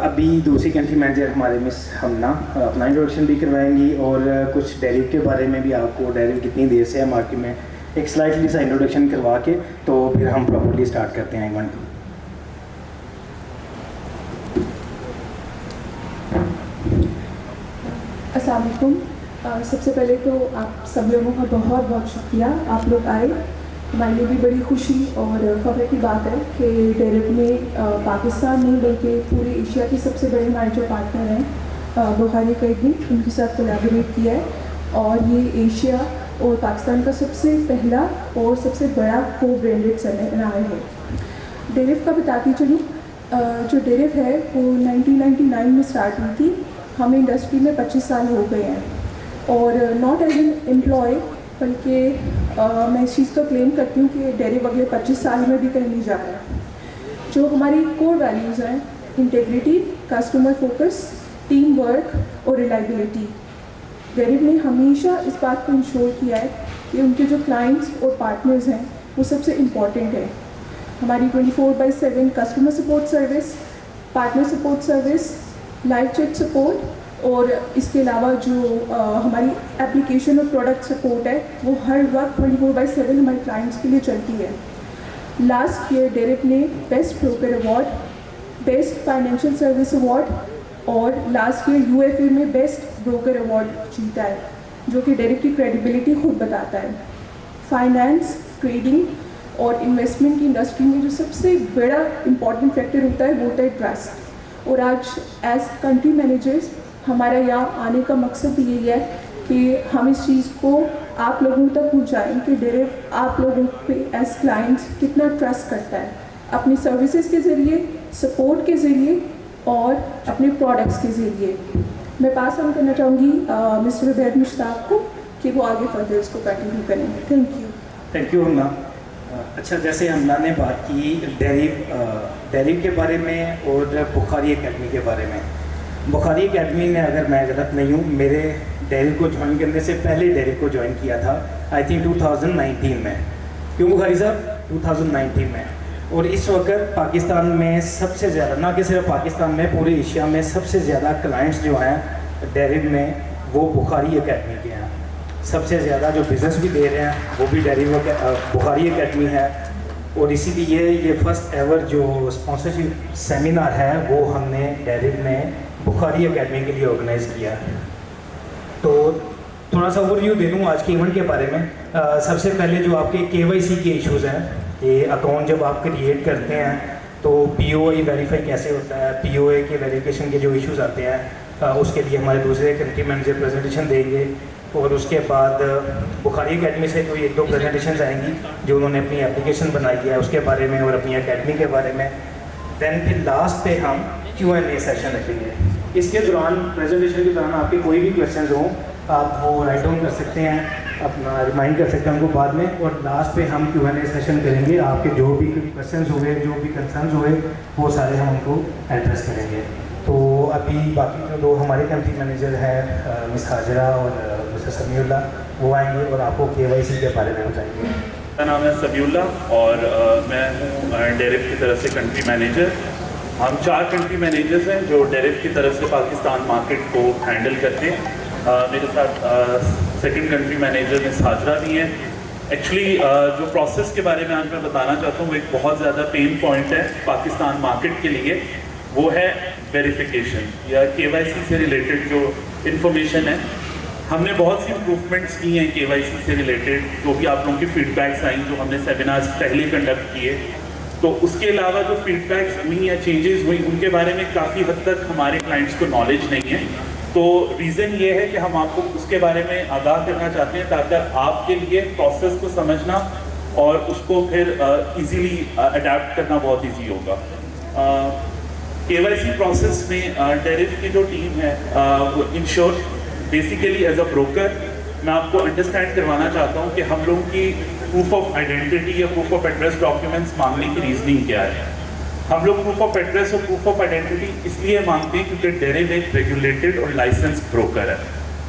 अभी दूसरी country manager हमारे मिस हमना अपना इंट्रोडक्शन भी करवाएंगी और कुछ डेरिव के बारे में भी आपको डेरिव कितनी देर से है मार्केट में एक स्लाइटली सा इंट्रोडक्शन करवा के तो फिर हम प्रॉपर्ली स्टार्ट करते हैं इवेंट। अस्सलाम वालेकुम। सबसे पहले तो आप सब लोगों का बहुत बहुत शुक्रिया, आप लोग आए। हमारे लिए भी बड़ी खुशी और फ़ख्र की बात है कि डेरिव ने पाकिस्तान नहीं बल्कि पूरे एशिया के सबसे बड़े हमारे जो पार्टनर हैं बुखारी कैटनी, उनके साथ कोलैबोरेट किया है और ये एशिया और पाकिस्तान का सबसे पहला और सबसे बड़ा को ब्रांडेड सेमिनार है। डेरिव का बताती चलूँ, जो डेरिव है वो 1999 में स्टार्ट हुई थी। हमें इंडस्ट्री में 25 साल हो गए हैं और नॉट एज एन एम्प्लॉय बल्कि मैं इस चीज़ को क्लेम करती हूँ कि डेरिव अगले 25 साल में भी कहीं नहीं जा रहा है। जो हमारी कोर वैल्यूज़ हैं, integrity, customer focus, team work और रिलायबिलिटी, डेरिव ने हमेशा इस बात को इंश्योर किया है कि उनके जो क्लाइंट्स और पार्टनर्स हैं वो सबसे इम्पॉर्टेंट है। हमारी 24/7 customer support service, partner support service, live chat support और इसके अलावा जो हमारी एप्लीकेशन और प्रोडक्ट सपोर्ट है वो हर वक्त 24/7 हमारे क्लाइंट्स के लिए चलती है। लास्ट ईयर डेरिव ने best broker award, best financial service award और लास्ट ईयर UFA में बेस्ट ब्रोकर अवार्ड जीता है, जो कि डेरिव की क्रेडिबिलिटी खुद बताता है। फाइनेंस, ट्रेडिंग और इन्वेस्टमेंट की इंडस्ट्री में जो सबसे बड़ा इम्पॉर्टेंट फैक्टर होता है वो होता है ट्रस्ट। और आज एज कंट्री मैनेजर्स हमारा यहाँ आने का मकसद भी यही है कि हम इस चीज़ को आप लोगों तक पहुँचाएँ कि डेरिव आप लोगों पे एज क्लाइंट्स कितना ट्रस्ट करता है अपनी सर्विसेज के ज़रिए, सपोर्ट के ज़रिए और अपने प्रोडक्ट्स के ज़रिए। मैं पास ऑन करना चाहूँगी मिस्टर उबैद मुश्ताक को कि वो आगे फर्दर इसको कंटिन्यू करें। थैंक यू हमना। अच्छा, जैसे हमना ने बात की डेरिव के बारे में और बुखारी एकेडमी के बारे में। बुखारी एकेडमी ने, अगर मैं गलत नहीं हूँ, मेरे डेरिव को ज्वाइन करने से पहले डेरिव को ज्वाइन किया था आई थिंक 2019 में। क्यों बुखारी साहब? 2019 में। और इस वक्त पाकिस्तान में सबसे ज़्यादा, ना कि सिर्फ पाकिस्तान में, पूरे एशिया में सबसे ज़्यादा क्लाइंट्स जो हैं डेरिव में वो बुखारी एकेडमी के हैं। सबसे ज़्यादा जो बिज़नेस भी दे रहे हैं वो भी डेरिव बुखारी एकेडमी है। और इसीलिए ये फर्स्ट एवर जो स्पॉन्सरशिप सेमिनार है वो हमने डेरिव ने बुखारी एकेडमी के लिए ऑर्गेनाइज़ किया। तो थोड़ा सा ओवरव्यू दे दूँ आज के इवेंट के बारे में। सबसे पहले जो आपके KYC के इश्यूज़ हैं, कि अकाउंट जब आप क्रिएट करते हैं तो POI वेरीफाई कैसे होता है, POI के वेरिफिकेशन के जो इश्यूज़ आते हैं उसके लिए हमारे दूसरे कंट्री मैनेजर प्रेजेंटेशन देंगे। और उसके बाद बुखारी एकेडमी से कोई 1-2 प्रेजेंटेशन आएंगी जो उन्होंने अपनी एप्लीकेशन बनाई है उसके बारे में और अपनी एकेडमी के बारे में। देन फिर लास्ट पे हम Q&A सेशन रखेंगे। इसके दौरान, प्रेजेंटेशन के दौरान आपके कोई भी क्वेश्चंस हों आप वो राइट डाउन कर सकते हैं, अपना रिमाइंड कर सकते हैं उनको बाद में। और लास्ट पे हम Q&A सेशन करेंगे। आपके जो भी क्वेश्चंस हुए, जो भी कंसर्न्स हुए, वो सारे हम उनको एड्रेस करेंगे। तो अभी बाकी जो दो हमारे कंट्री मैनेजर हैं मिस हाजरा और मिस्टर समीउल्लाह, वो आएंगे और आपको KYC के बारे में बताएंगे। मेरा नाम है समीउल्लाह और मैं हूँ डेरिव की तरफ से कंट्री मैनेजर। हम 4 कंट्री मैनेजर्स हैं जो डेरिव की तरफ से पाकिस्तान मार्केट को हैंडल करते हैं। मेरे साथ second country manager miss Hajra भी हैं। एक्चुअली जो प्रोसेस के बारे में आज मैं बताना चाहता हूँ वो एक बहुत ज़्यादा पेन पॉइंट है पाकिस्तान मार्केट के लिए, वो है वेरिफिकेशन या KYC से रिलेटेड जो इन्फॉर्मेशन है। हमने बहुत सी इम्प्रूवमेंट्स की हैं KYC से रिलेटेड, जो भी आप लोगों की फीडबैक्स आई जो हमने सेमिनार्स पहले कंडक्ट किए। तो उसके अलावा जो फीडबैक्स हुई या चेंजेस हुई उनके बारे में काफ़ी हद तक हमारे क्लाइंट्स को नॉलेज नहीं है। तो रीज़न ये है कि हम आपको उसके बारे में आगाह करना चाहते हैं ताकि आपके लिए प्रोसेस को समझना और उसको फिर इजीली अडेप्ट करना बहुत इजी होगा। KYC प्रोसेस में डेरिव की जो टीम है वो in short basically as a broker मैं आपको अंडरस्टैंड करवाना चाहता हूँ कि हम लोगों की प्रूफ ऑफ आइडेंटिटी या प्रूफ ऑफ एड्रेस डॉक्यूमेंट्स मांगने की रीजनिंग क्या है। हम लोग प्रूफ ऑफ एड्रेस और प्रूफ ऑफ आइडेंटिटी इसलिए मांगते हैं क्योंकि डेरिव एक रेगुलेटेड और लाइसेंस्ड ब्रोकर है।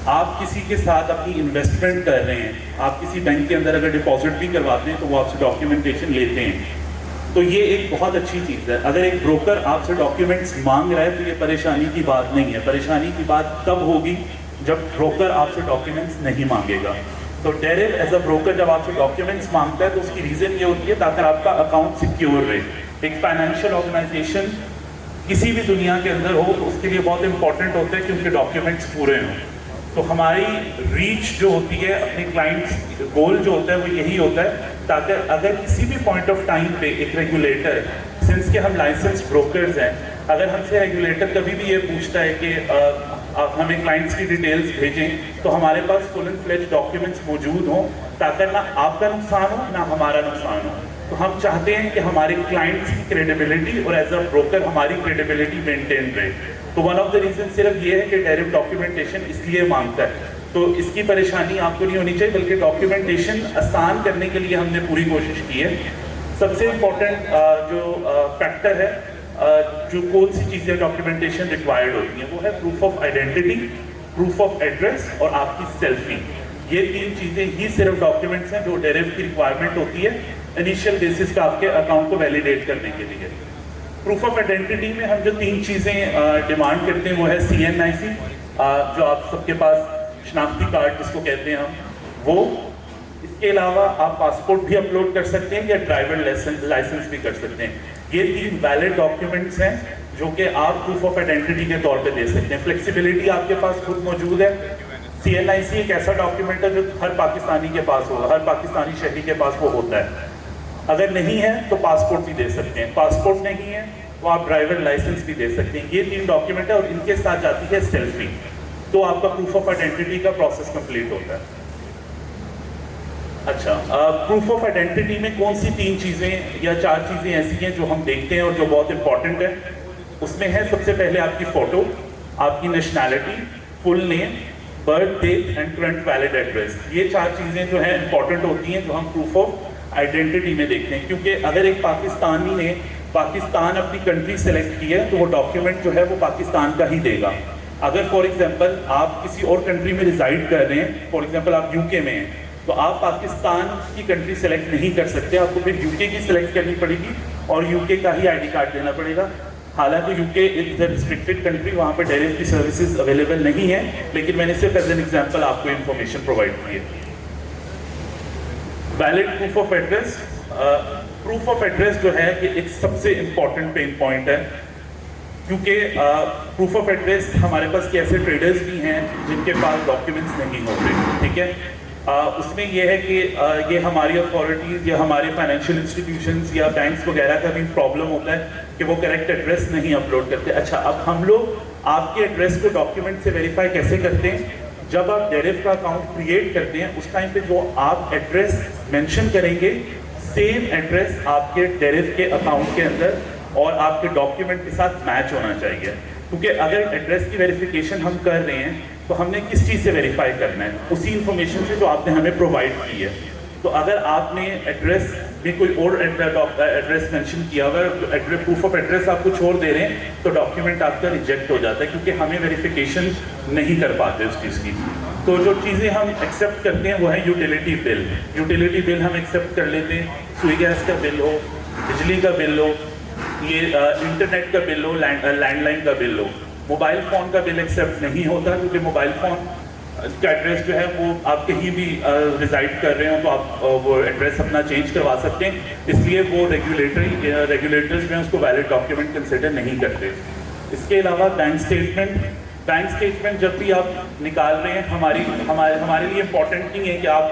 आप किसी के साथ अपनी इन्वेस्टमेंट कर रहे हैं, आप किसी बैंक के अंदर अगर डिपॉजिट भी करवाते हैं तो वो आपसे डॉक्यूमेंटेशन लेते हैं। तो ये एक बहुत अच्छी चीज़ है। अगर एक ब्रोकर आपसे डॉक्यूमेंट्स मांग रहा है तो ये परेशानी की बात नहीं है। परेशानी की बात तब होगी जब ब्रोकर आपसे डॉक्यूमेंट्स नहीं मांगेगा। तो डेरिव एज अ ब्रोकर जब आपसे डॉक्यूमेंट्स मांगता है तो उसकी रीज़न ये होती है ताकि आपका अकाउंट सिक्योर रहे। एक फाइनेंशियल ऑर्गेनाइजेशन किसी भी दुनिया के अंदर हो तो उसके लिए बहुत इंपॉर्टेंट होता है कि उनके डॉक्यूमेंट्स पूरे हों। तो हमारी रीच जो होती है अपने क्लाइंट्स गोल जो होता है वो यही होता है ताकि अगर किसी भी पॉइंट ऑफ टाइम पे एक रेगुलेटर, सिंस के हम लाइसेंस ब्रोकर्स हैं, अगर हमसे रेगुलेटर कभी भी ये पूछता है कि आप हमें क्लाइंट्स की डिटेल्स भेजें तो हमारे पास फुल एंड फ्लेज डॉक्यूमेंट्स मौजूद हों ताकि ना आपका नुकसान हो ना हमारा नुकसान हो। तो हम चाहते हैं कि हमारे क्लाइंट्स की क्रेडिबिलिटी और एज अ ब्रोकर हमारी क्रेडिबिलिटी मेंटेन रहे। तो वन ऑफ द रीजन सिर्फ ये है कि डेरिव डॉक्यूमेंटेशन इसलिए मांगता है। तो इसकी परेशानी आपको नहीं होनी चाहिए, बल्कि डॉक्यूमेंटेशन आसान करने के लिए हमने पूरी कोशिश की है। सबसे इम्पोर्टेंट जो फैक्टर है, जो कौन सी चीज़ें डॉक्यूमेंटेशन रिक्वायर्ड होती हैं, वो है proof of identity, proof of address और आपकी सेल्फी। ये 3 चीज़ें ही सिर्फ डॉक्यूमेंट्स हैं जो डेरिव की रिक्वायरमेंट होती है इनिशियल बेसिस पे आपके अकाउंट को वैलिडेट करने के लिए। प्रूफ ऑफ आइडेंटिटी में हम जो 3 चीज़ें डिमांड करते हैं वो है CNIC, जो आप सबके पास शनाख्ती कार्ड जिसको कहते हैं हम, वो। इसके अलावा आप पासपोर्ट भी अपलोड कर सकते हैं या ड्राइवर लाइसेंस भी कर सकते हैं। ये 3 वैलिड डॉक्यूमेंट्स हैं जो कि आप प्रूफ ऑफ आइडेंटिटी के तौर पे दे सकते हैं। फ्लेक्सिबिलिटी आपके पास खुद मौजूद है। CNIC एक ऐसा डॉक्यूमेंट है जो हर पाकिस्तानी के पास होगा, हर पाकिस्तानी शहरी के पास वो होता है। अगर नहीं है तो पासपोर्ट भी दे सकते हैं, पासपोर्ट नहीं है तो आप ड्राइवर लाइसेंस भी दे सकते हैं। ये 3 डॉक्यूमेंट है और इनके साथ जाती है सेल्फी, तो आपका प्रूफ ऑफ आइडेंटिटी का प्रोसेस कंप्लीट होता है। अच्छा, प्रूफ ऑफ आइडेंटिटी में कौन सी 3 चीज़ें या 4 चीज़ें ऐसी हैं जो हम देखते हैं और जो बहुत इंपॉर्टेंट है। उसमें है सबसे पहले आपकी फ़ोटो, आपकी nationality, full name, birth date and current valid address. ये 4 चीज़ें जो है इंपॉर्टेंट होती हैं जो हम प्रूफ ऑफ आइडेंटिटी में देखते हैं। क्योंकि अगर एक पाकिस्तानी ने पाकिस्तान अपनी कंट्री सेलेक्ट की है तो वो डॉक्यूमेंट जो है वो पाकिस्तान का ही देगा। अगर फॉर एग्जांपल आप किसी और कंट्री में रिजाइड कर रहे हैं, फॉर एग्जांपल आप यूके में हैं, तो आप पाकिस्तान की कंट्री सेलेक्ट नहीं कर सकते, आपको फिर यूके की सिलेक्ट करनी पड़ेगी और यूके का ही ID कार्ड देना पड़ेगा। हालांकि UK is a restricted country, वहाँ पर डेरिव की सर्विसेज अवेलेबल नहीं है, लेकिन मैंने सिर्फ एज एन एग्जाम्पल आपको इन्फॉर्मेशन प्रोवाइड की है। Valid proof of address, proof of address जो है ये एक सबसे इम्पॉर्टेंट पेन पॉइंट है, क्योंकि प्रूफ ऑफ एड्रेस हमारे पास कैसे ट्रेडर्स भी हैं जिनके पास डॉक्यूमेंट्स नहीं होते, ठीक है। उसमें यह है कि ये हमारी अथॉरिटीज़ या हमारे फाइनेंशियल इंस्टीट्यूशंस या बैंक्स वगैरह का भी प्रॉब्लम होता है कि वो करेक्ट एड्रेस नहीं अपलोड करते। अच्छा, अब हम लोग आपके एड्रेस को डॉक्यूमेंट से वेरीफाई कैसे करते हैं? जब आप डेरिव का अकाउंट क्रिएट करते हैं उस टाइम पे जो आप एड्रेस मेंशन करेंगे, सेम एड्रेस आपके डेरिव के अकाउंट के अंदर और आपके डॉक्यूमेंट के साथ मैच होना चाहिए। क्योंकि अगर एड्रेस की वेरिफिकेशन हम कर रहे हैं तो हमने किस चीज़ से वेरीफाई करना है? उसी इंफॉर्मेशन से जो आपने हमें प्रोवाइड की है। तो अगर आपने एड्रेस में कोई और एड्रेस मेंशन किया हुआ है, प्रूफ ऑफ एड्रेस आप कुछ और दे रहे हैं, तो डॉक्यूमेंट आपका रिजेक्ट हो जाता है, क्योंकि हमें वेरिफिकेशन नहीं कर पाते उस चीज़ की। तो जो चीज़ें हम एक्सेप्ट करते हैं वो है यूटिलिटी बिल। यूटिलिटी बिल हम एक्सेप्ट कर लेते हैं, सुई गैस का बिल हो, बिजली का बिल हो, ये इंटरनेट का बिल हो, लैंडलाइन का बिल हो। मोबाइल फ़ोन का बिल एक्सेप्ट नहीं होता, क्योंकि मोबाइल फ़ोन का एड्रेस जो है वो आप कहीं भी रिजाइड कर रहे हो तो आप वो एड्रेस अपना चेंज करवा सकते हैं, इसलिए वो रेगुलेटर्स में उसको वैलिड डॉक्यूमेंट कंसिडर नहीं करते। इसके अलावा बैंक स्टेटमेंट जब भी आप निकाल रहे हैं, हमारे लिए इम्पोर्टेंट नहीं है कि आप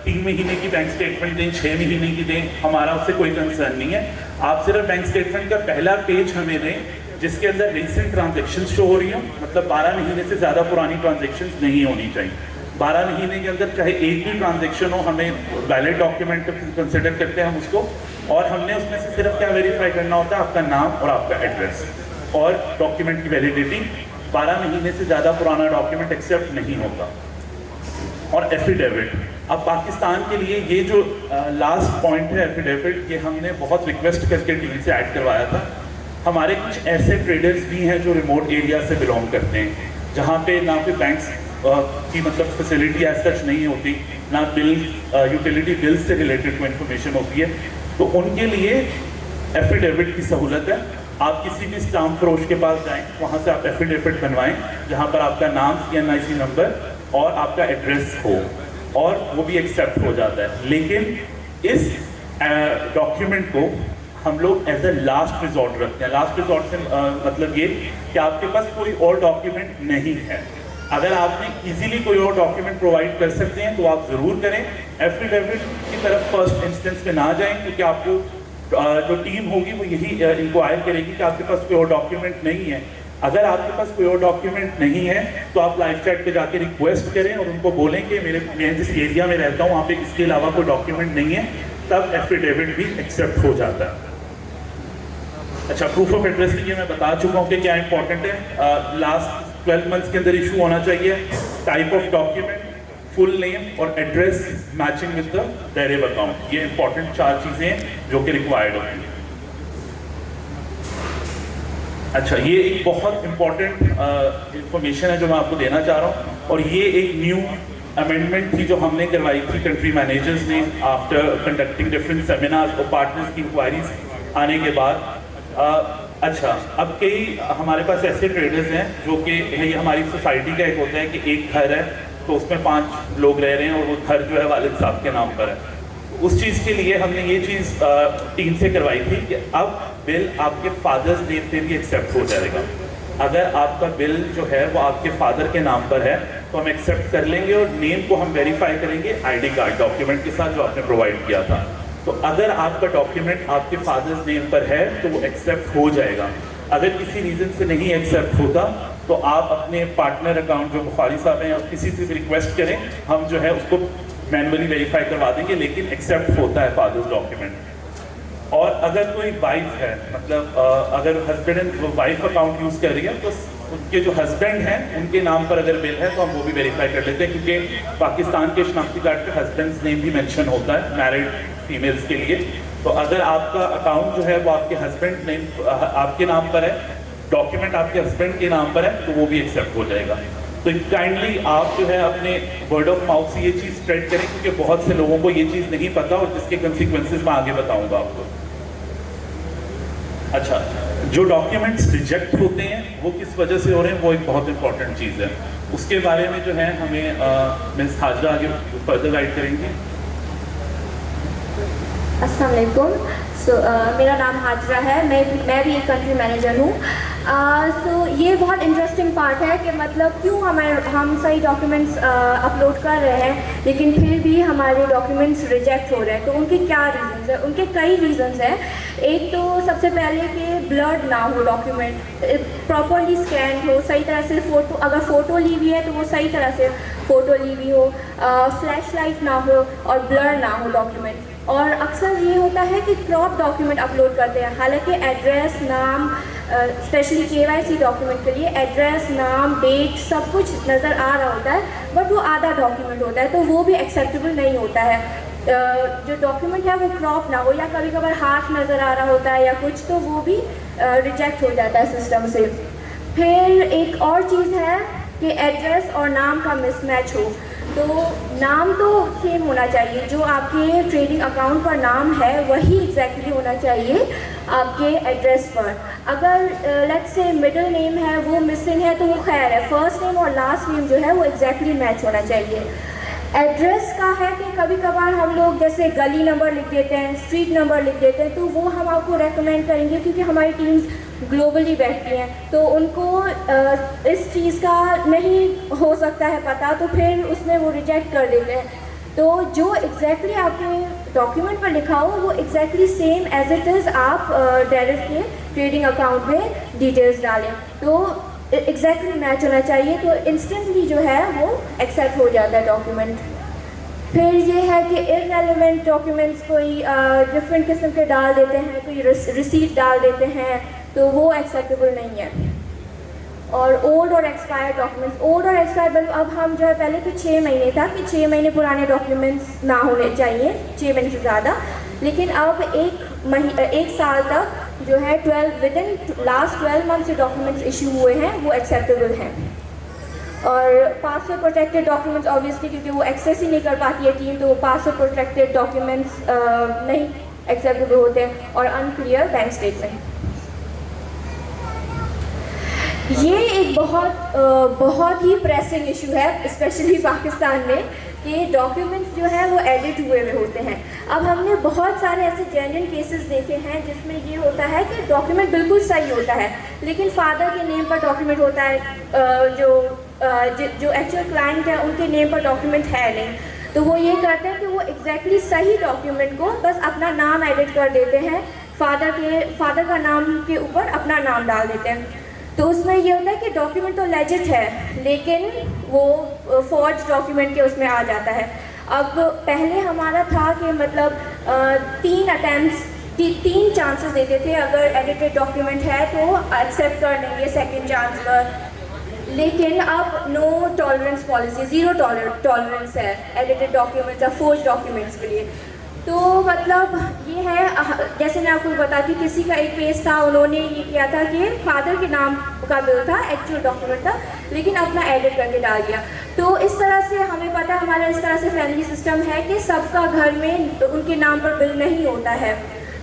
3 महीने की बैंक स्टेटमेंट दें, 6 महीने की दें, हमारा उससे कोई कंसर्न नहीं है। आप सिर्फ बैंक स्टेटमेंट का पहला पेज हमें दें जिसके अंदर रिसेंट ट्रांजेक्शन्स शो हो रही हो, मतलब 12 महीने से ज़्यादा पुरानी ट्रांजेक्शन्स नहीं होनी चाहिए। 12 महीने के अंदर चाहे एक भी ट्रांजेक्शन हो, हमें वैलिड डॉक्यूमेंट कंसिडर करते हैं हम उसको, और हमने उसमें से सिर्फ क्या वेरीफाई करना होता है, आपका नाम और आपका एड्रेस, और डॉक्यूमेंट की वैलिडिटी 12 महीने से ज़्यादा पुराना डॉक्यूमेंट एक्सेप्ट नहीं होता। और एफिडेविट, अब पाकिस्तान के लिए ये जो लास्ट पॉइंट है एफिडेविट, ये हमने बहुत रिक्वेस्ट करके टीम से ऐड करवाया था। हमारे कुछ ऐसे ट्रेडर्स भी हैं जो रिमोट एरिया से बिलोंग करते हैं, जहाँ पे ना कोई बैंक्स की मतलब फैसिलिटी एज सच नहीं होती, ना बिल यूटिलिटी बिल से रिलेटेड कोई इन्फॉर्मेशन होती है, तो उनके लिए एफिडेविट की सहूलत है। आप किसी भी स्टाम्प फरोश के पास जाएं, वहाँ से आप एफिडेविट बनवाएं, जहाँ पर आपका नाम, CNIC नंबर और आपका एड्रेस हो, और वो भी एक्सेप्ट हो जाता है। लेकिन इस डॉक्यूमेंट को हम लोग एज ए लास्ट रिजॉर्ट रखते हैं। लास्ट रिजॉर्ट से मतलब ये कि आपके पास कोई और डॉक्यूमेंट नहीं है, अगर आपने इजीली कोई और डॉक्यूमेंट प्रोवाइड कर सकते हैं तो आप ज़रूर करें। एफिडेविट की तरफ फर्स्ट इंस्टेंस में ना जाएं, क्योंकि आपको जो टीम होगी वो यही इंक्वायर करेगी कि आपके पास कोई और डॉक्यूमेंट नहीं है। अगर आपके पास कोई और डॉक्यूमेंट नहीं है तो आप लाइव चैट पे जाके रिक्वेस्ट करें और उनको बोलें कि मैं जिस एरिया में रहता हूँ वहाँ पे इसके अलावा कोई डॉक्यूमेंट नहीं है, तब एफिडेविट भी एक्सेप्ट हो जाता है। अच्छा, प्रूफ ऑफ एड्रेस के लिए मैं बता चुका हूँ कि क्या इंपॉर्टेंट है। लास्ट 12 मंथ्स के अंदर इशू होना चाहिए, type of document, full name और address matching with the Deriv account. ये इंपॉर्टेंट 4 चीज़ें हैं जो कि रिक्वायर्ड होती हैं। अच्छा, ये एक बहुत इंपॉर्टेंट इंफॉर्मेशन है जो मैं आपको देना चाह रहा हूँ, और ये एक न्यू अमेंडमेंट थी जो हमने करवाई थी कंट्री मैनेजर्स ने आफ्टर कंडक्टिंग डिफरेंट सेमिनार्स और पार्टनर्स की इंक्वायरीज आने के बाद। अच्छा, अब कई हमारे पास ऐसे ट्रेडर्स हैं जो कि ये हमारी सोसाइटी का एक होता है कि एक घर है तो उसमें 5 लोग रह रहे हैं और वो घर जो है वालिद साहब के नाम पर है। उस चीज़ के लिए हमने ये चीज़ टीम से करवाई थी कि अब बिल आपके फादर्स नेम पे भी एक्सेप्ट हो जाएगा। अगर आपका बिल जो है वो आपके फादर के नाम पर है तो हम एक्सेप्ट कर लेंगे, और नेम को हम वेरीफाई करेंगे ID कार्ड डॉक्यूमेंट के साथ जो आपने प्रोवाइड किया था। तो अगर आपका डॉक्यूमेंट आपके फादर्स नेम पर है तो वो एक्सेप्ट हो जाएगा। अगर किसी रीज़न से नहीं एक्सेप्ट होता तो आप अपने पार्टनर अकाउंट जो बुखारी साहब हैं और किसी से भी रिक्वेस्ट करें, हम जो है उसको मैनुअली वेरीफाई करवा देंगे, लेकिन एक्सेप्ट होता है फादर्स डॉक्यूमेंट। और अगर कोई वाइफ है, मतलब अगर husband and wife account use कर रही है तो उनके जो हस्बैंड हैं उनके नाम पर अगर बिल है तो हम वो भी वेरीफाई कर लेते हैं, क्योंकि पाकिस्तान के शनाख्ती कार्ड पे हस्बैंड्स नेम भी मेंशन होता है मैरिड फीमेल्स के लिए। तो अगर आपका अकाउंट जो है वो आपके हस्बैंड नेम आपके नाम पर है, डॉक्यूमेंट आपके हस्बैंड के नाम पर है, तो वो भी एक्सेप्ट हो जाएगा। तो काइंडली आप जो है अपने वर्ड ऑफ माउथ से ये चीज़ स्प्रेड करें, क्योंकि बहुत से लोगों को ये चीज़ नहीं पता और जिसके कंसिक्वेंसेस मैं आगे बताऊंगा आपको। अच्छा, जो डॉक्यूमेंट्स रिजेक्ट होते हैं वो किस वजह से हो रहे हैं, वो एक बहुत इंपॉर्टेंट चीज़ है। उसके बारे में जो है हमें मिस हाजरा आगे फर्दर गाइड करेंगी। अस्सलाम वालेकुम। मेरा नाम हाजरा है, मैं भी एक कंट्री मैनेजर हूँ। ये बहुत इंटरेस्टिंग पार्ट है कि मतलब क्यों हम सही डॉक्यूमेंट्स अपलोड कर रहे हैं लेकिन फिर भी हमारे डॉक्यूमेंट्स रिजेक्ट हो रहे हैं। तो उनके क्या रीज़न्स हैं? उनके कई रीज़न्स हैं। एक तो सबसे पहले कि ब्लर्ड ना हो डॉक्यूमेंट, प्रॉपरली स्कैन हो, सही तरह से फ़ोटो, अगर फ़ोटो ली हुई है तो वो सही तरह से फ़ोटो ली हुई हो, फ्लैश लाइट ना हो और ब्लर ना हो डॉक्यूमेंट। और अक्सर ये होता है कि क्रॉप डॉक्यूमेंट अपलोड करते हैं, हालांकि एड्रेस, नाम, स्पेशली KYC डॉक्यूमेंट के लिए एड्रेस, नाम, डेट सब कुछ नज़र आ रहा होता है, बट वो आधा डॉक्यूमेंट होता है, तो वो भी एक्सेप्टेबल नहीं होता है। जो डॉक्यूमेंट है वो क्रॉप ना हो, या कभी कभार हाथ नज़र आ रहा होता है या कुछ, तो वो भी रिजेक्ट हो जाता है सिस्टम से। फिर एक और चीज़ है कि एड्रेस और नाम का मिसमैच हो। तो नाम तो सेम होना चाहिए, जो आपके ट्रेडिंग अकाउंट पर नाम है वही एग्जैक्टली होना चाहिए आपके एड्रेस पर। अगर लेट्स से मिडिल नेम है वो मिसिंग है तो वो खैर है, फर्स्ट नेम और लास्ट नेम जो है वो एग्जैक्टली मैच होना चाहिए। एड्रेस का है कि कभी कभार हम लोग जैसे गली नंबर लिख देते हैं, स्ट्रीट नंबर लिख देते हैं, तो वो हम आपको रेकमेंड करेंगे क्योंकि हमारी टीम्स ग्लोबली बैठती हैं तो उनको इस चीज़ का नहीं हो सकता है पता, तो फिर उसमें वो रिजेक्ट कर देते हैं। तो जो एग्जैक्टली आपके डॉक्यूमेंट पर लिखा हो वो exactly same as it is आप डेरिव के ट्रेडिंग अकाउंट में डिटेल्स डालें, तो एग्जैक्टली मैच होना चाहिए, तो इंस्टेंटली जो है वो एक्सेप्ट हो जाता है डॉक्यूमेंट। फिर ये है कि इररेलेवेंट डॉक्यूमेंट्स कोई डिफरेंट किस्म के डाल देते हैं, कोई रिसीट डाल देते हैं, तो वो एक्सेप्टेबल नहीं है। और ओल्ड और एक्सपायर्ड डॉक्यूमेंट्स, ओल्ड और एक्सपायर्ड, अब हम जो है पहले तो 6 महीने था कि 6 महीने पुराने डॉक्यूमेंट्स ना होने चाहिए, 6 महीने से ज़्यादा, लेकिन अब 1 साल तक जो है 12 विद इन लास्ट 12 मंथ से डॉक्यूमेंट्स इशू हुए हैं वो एक्सेप्टेबल हैं। और पासवर्ड प्रोटेक्टेड डॉक्यूमेंट्स ऑब्वियसली क्योंकि वो एक्सेस ही नहीं कर पाती है टीम, तो पासवर्ड प्रोटेक्टेड डॉक्यूमेंट्स नहीं एक्सेप्टेबल होते हैं। और अनक्लियर बैंक स्टेटमेंट, ये एक बहुत ही प्रेसिंग इशू है स्पेशली पाकिस्तान में कि डॉक्यूमेंट्स जो है वो एडिट हुए हुए होते हैं। अब हमने बहुत सारे ऐसे जेन्युइन केसेस देखे हैं जिसमें ये होता है कि डॉक्यूमेंट बिल्कुल सही होता है लेकिन फादर के नेम पर डॉक्यूमेंट होता है, जो एक्चुअल क्लाइंट है उनके नेम पर डॉक्यूमेंट है नहीं, तो वो ये करते हैं कि वो एग्जैक्टली सही डॉक्यूमेंट को बस अपना नाम एडिट कर देते हैं, फादर का नाम के ऊपर अपना नाम डाल देते हैं। तो उसमें ये होता है कि डॉक्यूमेंट तो लेजिट है लेकिन वो फॉर्ज डॉक्यूमेंट के उसमें आ जाता है। अब पहले हमारा था कि मतलब 3 चांसेस देते थे, अगर एडिटेड डॉक्यूमेंट है तो एक्सेप्ट कर लेंगे सेकंड चांस पर, लेकिन अब नो टॉलरेंस पॉलिसी, 0 टॉलरेंस है एडिटेड डॉक्यूमेंट्स या फोर्ज डॉक्यूमेंट्स के लिए। तो मतलब ये है, जैसे मैं आपको बताती, किसी का एक पेज था, उन्होंने ये किया था कि फादर के नाम का बिल था, एक्चुअल डॉक्यूमेंट था, लेकिन अपना एडिट करके डाल दिया। तो इस तरह से हमें पता है, हमारा इस तरह से फैमिली सिस्टम है कि सबका घर में उनके नाम पर बिल नहीं होता है।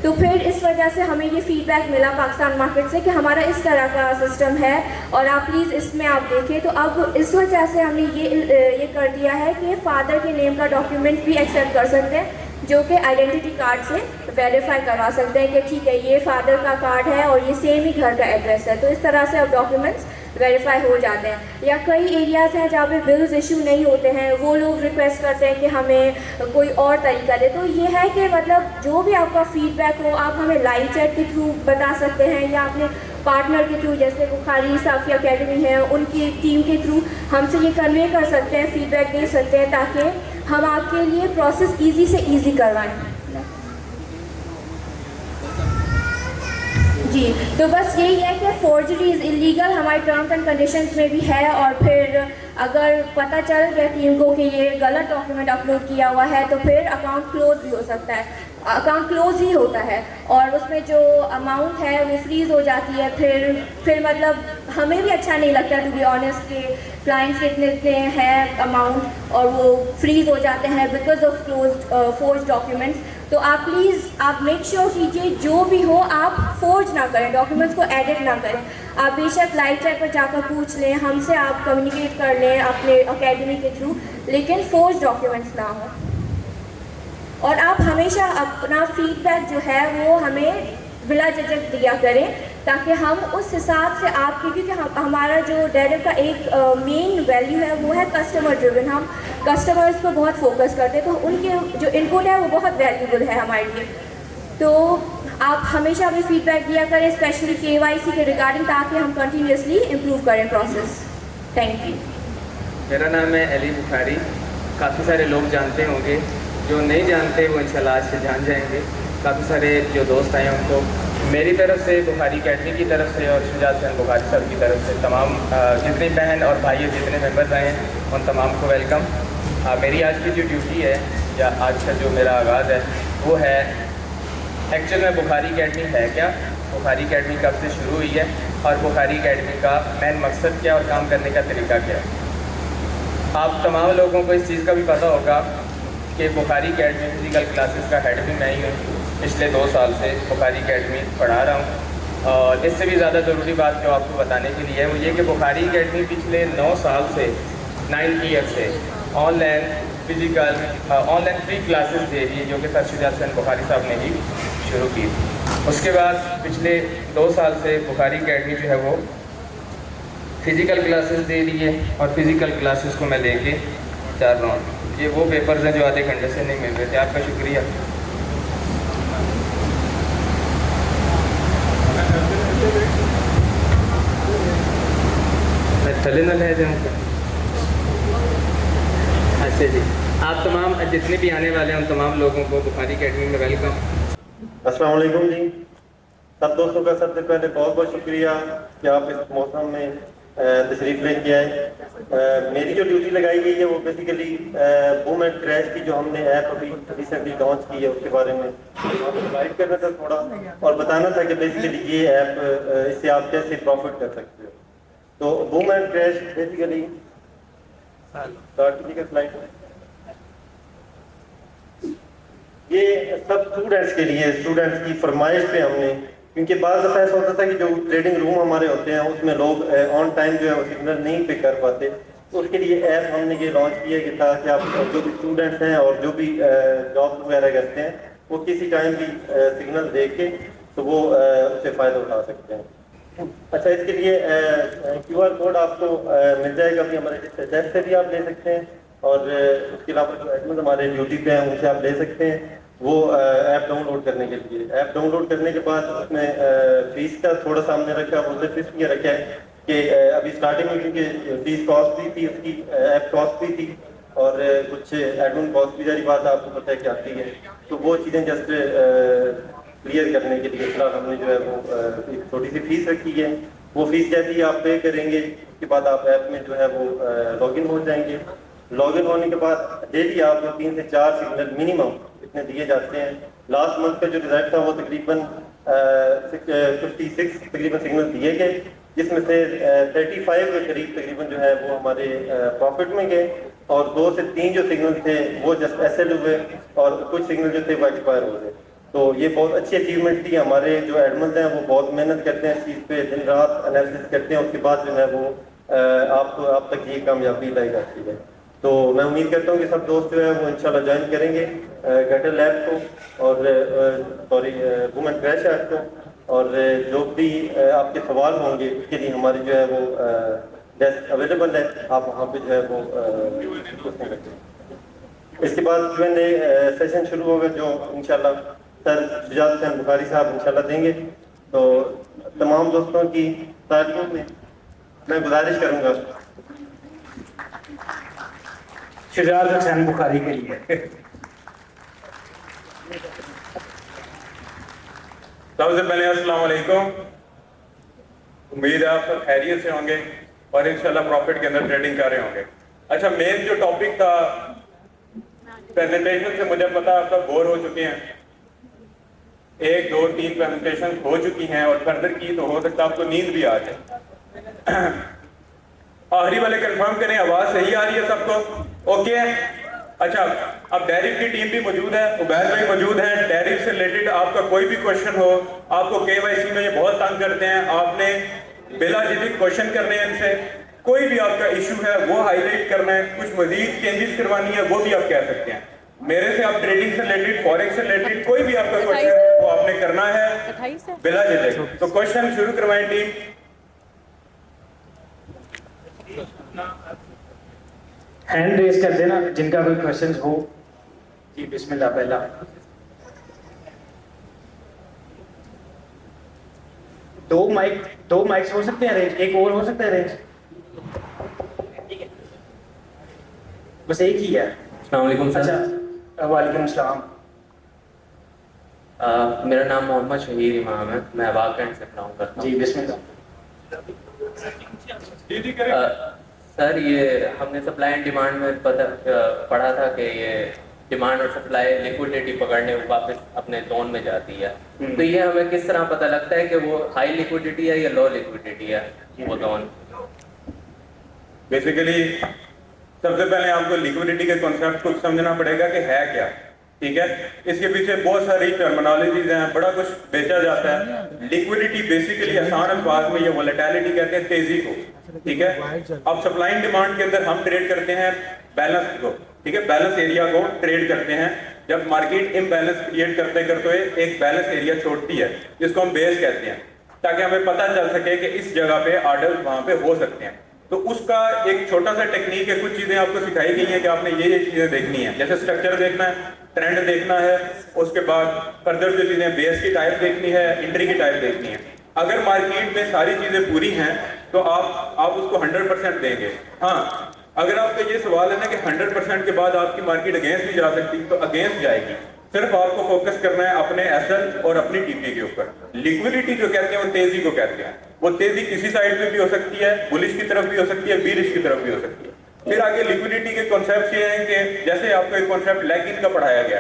तो फिर इस वजह से हमें ये फीडबैक मिला पाकिस्तान मार्केट से कि हमारा इस तरह का सिस्टम है और आप प्लीज़ इसमें आप देखें। तो अब इस वजह से हमने ये कर दिया है कि फादर के नेम का डॉक्यूमेंट भी एक्सेप्ट कर सकते हैं, जो कि आइडेंटिटी कार्ड से वेरीफाई करवा सकते हैं कि ठीक है ये फादर का कार्ड है और ये सेम ही घर का एड्रेस है। तो इस तरह से अब डॉक्यूमेंट्स वेरीफाई हो जाते हैं। या कई एरियाज़ हैं जहाँ पे बिल्स इशू नहीं होते हैं, वो लोग रिक्वेस्ट करते हैं कि हमें कोई और तरीका दे। तो ये है कि मतलब जो भी आपका फीडबैक हो आप हमें लाइव चैट के थ्रू बता सकते हैं या अपने पार्टनर के थ्रू, जैसे बुखारी साहब की अकेडमी है उनकी टीम के थ्रू हमसे ये कन्वे कर सकते हैं, फीडबैक दे सकते हैं, ताकि हम आपके लिए प्रोसेस ईजी से ईजी करवाएं। जी, तो बस यही है कि फोर्जरी इज़ इलीगल, हमारे टर्म्स एंड कंडीशंस में भी है। और फिर अगर पता चल गया टीम को कि ये गलत डॉक्यूमेंट अपलोड किया हुआ है तो फिर अकाउंट क्लोज भी हो सकता है, अकाउंट क्लोज ही होता है और उसमें जो अमाउंट है वो फ्रीज़ हो जाती है। फिर मतलब हमें भी अच्छा नहीं लगता टू बी ऑनेस्ट कि क्लाइंट्स के इतने हैं अमाउंट और वो फ्रीज़ हो जाते हैं बिकॉज ऑफ फोर्ज डॉक्यूमेंट्स। तो आप प्लीज़ आप मेक श्योर कीजिए जो भी हो आप फोर्ज ना करें, डॉक्यूमेंट्स को एडिट ना करें। आप बेशक लाइव चैट पर जाकर पूछ लें, हमसे आप कम्युनिकेट कर लें अपने अकेडमी के थ्रू, लेकिन फोर्ज डॉक्यूमेंट्स ना हो। और आप हमेशा अपना फीडबैक जो है वो हमें बिला झिझक दिया करें ताकि हम उस हिसाब से आपके, क्योंकि हमारा जो डेरिव का एक मेन वैल्यू है वो है कस्टमर ड्रिवन, हम कस्टमर्स को बहुत फोकस करते हैं, तो उनके जो इनपुट है वो बहुत वैल्यूबल है हमारे लिए। तो आप हमेशा हमें फीडबैक दिया करें, स्पेशली KYC के रिगार्डिंग, ताकि हम कंटिन्यूसली इम्प्रूव करें प्रोसेस। Thank you. मेरा नाम है अली बुखारी, काफ़ी सारे लोग जानते होंगे, जो नहीं जानते वो इंशाल्लाह आज से जान जाएंगे। काफ़ी सारे जो दोस्त आए हैं उनको मेरी तरफ से, बुखारी अकेडमी की तरफ से और शुजात हुसैन बुखारी साहब की तरफ से तमाम जितनी बहन और भाई जितने मेंबर्स आए हैं उन तमाम को वेलकम। मेरी आज की जो ड्यूटी है या आज का जो मेरा आगाज़ है वो है एक्चुअल में बुखारी अकेडमी है क्या, बुखारी अकेडमी कब से शुरू हुई है और बुखारी अकेडमी का मेन मकसद क्या और काम करने का तरीका क्या है। आप तमाम लोगों को इस चीज़ का भी पता होगा कि बुखारी अकेडमी फिज़िकल क्लासेस का हेड भी मैं ही हूँ। पिछले 2 साल से बुखारी अकेडमी पढ़ा रहा हूँ। और इससे भी ज़्यादा ज़रूरी बात जो आपको बताने के लिए है वो ये कि बुखारी अकेडमी पिछले 9 साल से 9 ईयर से online physical online free classes दे रही है, जो कि सर शुजात हुसैन बुखारी साहब ने ही शुरू की। उसके बाद पिछले 2 साल से बुखारी अकेडमी जो है वो फिज़िकल क्लासेस दे रही है और फिज़िकल क्लासेस को मैं लेके जा रहा हूँ। ये वो पेपर्स हैं जो आधे घंटे से नहीं मिल रहे थे। आपका शुक्रिया। मैं थले न ले जाऊँ। अच्छा जी, आप तमाम जितने भी आने वाले हैं उन तमाम लोगों को बुखारी अकेडमी में वेलकम। अस्सलाम वालेकुम जी। सब दोस्तों का सबसे पहले बहुत बहुत शुक्रिया कि आप इस मौसम में तशरीफ़ लेके आए। मेरी जो ड्यूटी लगाई गई है वो बेसिकली बूम एंड क्रैश की जो हमने ऐप अभी रिसेंटली लॉन्च की है उसके बारे में आपको गाइड करना था थोड़ा, और बताना था कि बेसिकली ये ऐप इससे आप कैसे प्रॉफिट कर सकते हो। तो boom and crash basically slide ये सब स्टूडेंट्स के लिए, स्टूडेंट्स की फरमाइश पे हमने, क्योंकि बाद दफ़ा ऐसा होता था कि जो ट्रेडिंग रूम हमारे होते हैं उसमें लोग ऑन टाइम जो है वो सिग्नल नहीं पिक कर पाते, तो उसके लिए ऐप हमने ये लॉन्च किया कि ताकि आप जो भी स्टूडेंट्स हैं और जो भी जॉब वगैरह करते हैं वो किसी टाइम भी सिग्नल देख के तो वो उससे फ़ायदा उठा सकते हैं। अच्छा, इसके लिए QR कोड आपको मिल जाएगा, अभी हमारे डेस्क से भी आप ले सकते हैं, और उसके अलावा जो एडमिन हमारे ड्यूटी पे हैं उनसे आप ले सकते हैं वो ऐप डाउनलोड करने के लिए। ऐप डाउनलोड करने के बाद उसमें फीस का थोड़ा सा हमने रखा, उसने फीस ये रखा है कि अभी स्टार्टिंग में क्योंकि फीस कॉस्ट भी थी, उसकी ऐप कॉस्ट भी थी और कुछ एडमिन कॉस्ट भी, जारी बात आपको पता है कि आती है, तो वो चीज़ें जस्ट क्लियर करने के लिए फिलहाल हमने जो है वो एक छोटी सी फीस रखी है। वो फीस जैसे ही आप पे करेंगे उसके बाद आप ऐप में जो है वो लॉगिन हो जाएंगे। लॉगिन होने के बाद डेली आपको 3 से 4 सिग्नल मिनिमम इतने दिए जाते हैं। लास्ट मंथ का जो रिजल्ट था वो तकरीबन 56 तकरीबन सिग्नल दिए गए, जिसमें से 35 के करीब तकरीबन जो है वो हमारे प्रॉफिट में गए, और 2 से 3 जो सिग्नल थे वो जस्ट एसएल हुए और कुछ सिग्नल जो थे वो एक्सपायर हो गए। तो ये बहुत अच्छी अचीवमेंट थी। हमारे जो एडमिन्स हैं वो बहुत मेहनत करते हैं इस चीज़ पे, दिन रात एनालिसिस करते हैं, उसके बाद जो है वो आप तक ये कामयाबी लाई जाती है। तो मैं उम्मीद करता हूँ कि सब दोस्त जो है वो इंशाल्लाह ज्वाइन करेंगे गटर लैब को और बूम एंड क्रैश ऐप को, और जो भी आपके सवाल होंगे उसके लिए हमारी जो है वो डेस्क अवेलेबल है, आप वहाँ पे जो है वो पूछने लगते हैं। इसके बाद Q&A सेशन शुरू होगा जो इंशाल्लाह सर शुजात हुसैन बुखारी साहब इंशाल्लाह देंगे। तो तमाम दोस्तों की तालियों में मैं गुजारिश करूँगा शुजात हुसैन बुखारी के लिए। सबसे पहले अस्सलाम वालेकुम। उम्मीद है आप सब खैरियत से होंगे और इंशाल्लाह प्रॉफिट के अंदर ट्रेडिंग कर रहे होंगे। अच्छा, मेन जो टॉपिक था प्रेजेंटेशन से मुझे पता आप सब बोर हो चुके हैं। 1, 2, 3 प्रेजेंटेशन हो चुकी हैं और फर्दर की तो हो सकता है आपको नींद भी आ जाए। आखिरी वाले कंफर्म करें, आवाज सही आ रही है सबको? ओके है। अच्छा, अब डेरिव की टीम भी मौजूद है, उबैद भाई मौजूद है। डेरिव से रिलेटेड आपका कोई भी क्वेश्चन हो, आपको KYC में ये बहुत तंग करते हैं, आपने बिला झिझक क्वेश्चन करने हैं इनसे। कोई भी आपका इशू है वो हाईलाइट करना है, कुछ मजीद चेंजेस करवानी है वो भी आप कह सकते हैं। मेरे से आप ट्रेडिंग से रिलेटेड, फॉरेक्स से रिलेटेड कोई भी आपका क्वेश्चन है वो आपने करना है बिला झिझक। तो क्वेश्चन शुरू करवाएं टीम। हैंड रेज कर देना जिनका कोई क्वेश्चन हो। जी बिस्मिल्लाह। पहला दो माइक्स हो सकते हैं अरेंज, एक और हो सकता है अरेंज, बस एक ही है। अस्सलाम वालेकुम सर। अच्छा, वालेकुम अस्सलाम। मेरा नाम मोहम्मद शहीर इमाम है, मैं वाकई से बिलोंग करता हूँ। जी बिस्मिल्लाह। सर ये हमने सप्लाई एंड डिमांड में पढ़ा था कि ये डिमांड और सप्लाई लिक्विडिटी पकड़ने वापस अपने जोन में जाती है, तो ये हमें किस तरह पता लगता है कि वो हाई लिक्विडिटी है या लो लिक्विडिटी है वो जोन? बेसिकली सबसे पहले आपको लिक्विडिटी के कॉन्सेप्ट को समझना पड़ेगा कि है क्या, ठीक है। इसके पीछे बहुत सारी टर्मिनोलॉजीज हैं, बड़ा कुछ बेचा जाता है। लिक्विडिटी बेसिकली आसान अल्फाज में ये वोलेटिलिटी कहते हैं, तेजी को, ठीक है। अब सप्लाई एंड डिमांड के अंदर हम ट्रेड करते हैं बैलेंस को, ठीक है, बैलेंस एरिया को ट्रेड करते हैं। जब मार्केट इम्बैलेंस क्रिएट करते करते एक बैलेंस एरिया छोड़ती है, जिसको हम बेस कहते हैं, ताकि हमें पता चल सके कि इस जगह पे ऑर्डर्स वहां पे हो सकते हैं। तो उसका एक छोटा सा टेक्निक है, कुछ चीजें आपको सिखाई गई हैं कि आपने ये चीजें देखनी है, जैसे स्ट्रक्चर देखना है, ट्रेंड देखना है, उसके बाद फर्दर जो चीजें बेस की टाइप देखनी है, एंट्री की टाइप देखनी है। अगर मार्केट में सारी चीजें पूरी हैं तो आप उसको 100% देंगे। हाँ, अगर आपका ये सवाल है ना कि 100% के बाद आपकी मार्केट अगेंस्ट भी जा सकती है, तो अगेंस्ट जाएगी। सिर्फ आपको फोकस करना है अपने एसएल और अपनी टीपी के ऊपर। लिक्विडिटी जो कहते हैं वो तेजी को कहते हैं। वो तेजी किसी साइड पे भी हो सकती है, बुलिश की तरफ भी हो सकती है, बीरिश की तरफ भी हो सकती है। फिर आगे लिक्विडिटी के कॉन्सेप्ट ये हैं कि जैसे आपको एक कॉन्सेप्ट लेग इन का पढ़ाया गया,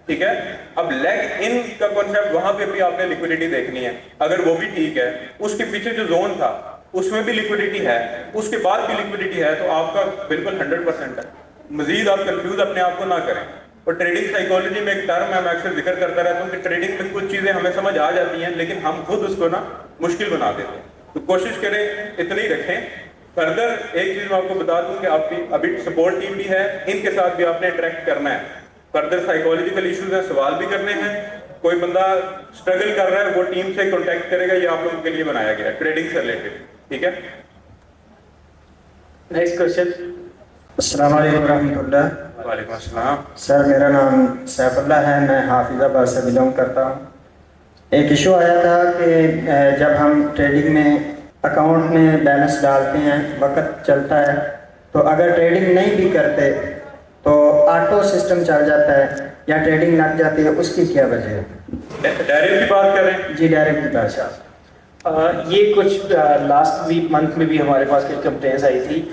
ठीक है। अब लेग इन का कॉन्सेप्ट वहां पे भी आपने लिक्विडिटी देखनी है। अगर वो भी ठीक है, उसके पीछे जो जोन था उसमें भी लिक्विडिटी है, उसके बाद भी लिक्विडिटी है, तो आपका बिल्कुल 100% है। मजीद आप कंफ्यूज अपने आप को ना करें। और ट्रेडिंग साइकोलॉजी में एक टर्म है, मैं अक्सर जिक्र करता रहता हूँ कि ट्रेडिंग में कुछ चीजें हमें समझ आ जाती हैं, लेकिन हम खुद उसको ना मुश्किल बना देते हैं। तो कोशिश करें इतनी रखें। फर्दर एक चीज मैं आपको बता दूं कि आपकी अभी सपोर्ट टीम भी है, इनके साथ भी आपने इंटरेक्ट करना है। फर्दर साइकोलॉजिकल इश्यूज हैं, सवाल भी करने हैं। कोई बंदा स्ट्रगल कर रहा है, वो टीम से कॉन्टेक्ट करेगा, ये आप लोगों के लिए बनाया गया है ट्रेडिंग से रिलेटेड, ठीक है। Next question. अस्सलाम वालेकुम रहमतुल्लाह। वालेकुम अस्सलाम। सर, मेरा नाम सैफुल्लाह है, मैं हाफिजाबाद से बिलोंग करता हूँ। एक इशू आया था कि जब हम ट्रेडिंग में अकाउंट में बैलेंस डालते हैं, वक्त चलता है, तो अगर ट्रेडिंग नहीं भी करते तो ऑटो सिस्टम चल जाता है या ट्रेडिंग लग जाती है, उसकी क्या वजह है? डायरेक्ट की बात करें? जी, डायरेक्ट की बात। ये कुछ लास्ट वीक मंथ में भी हमारे पास कुछ कंप्लेंट्स आई थी।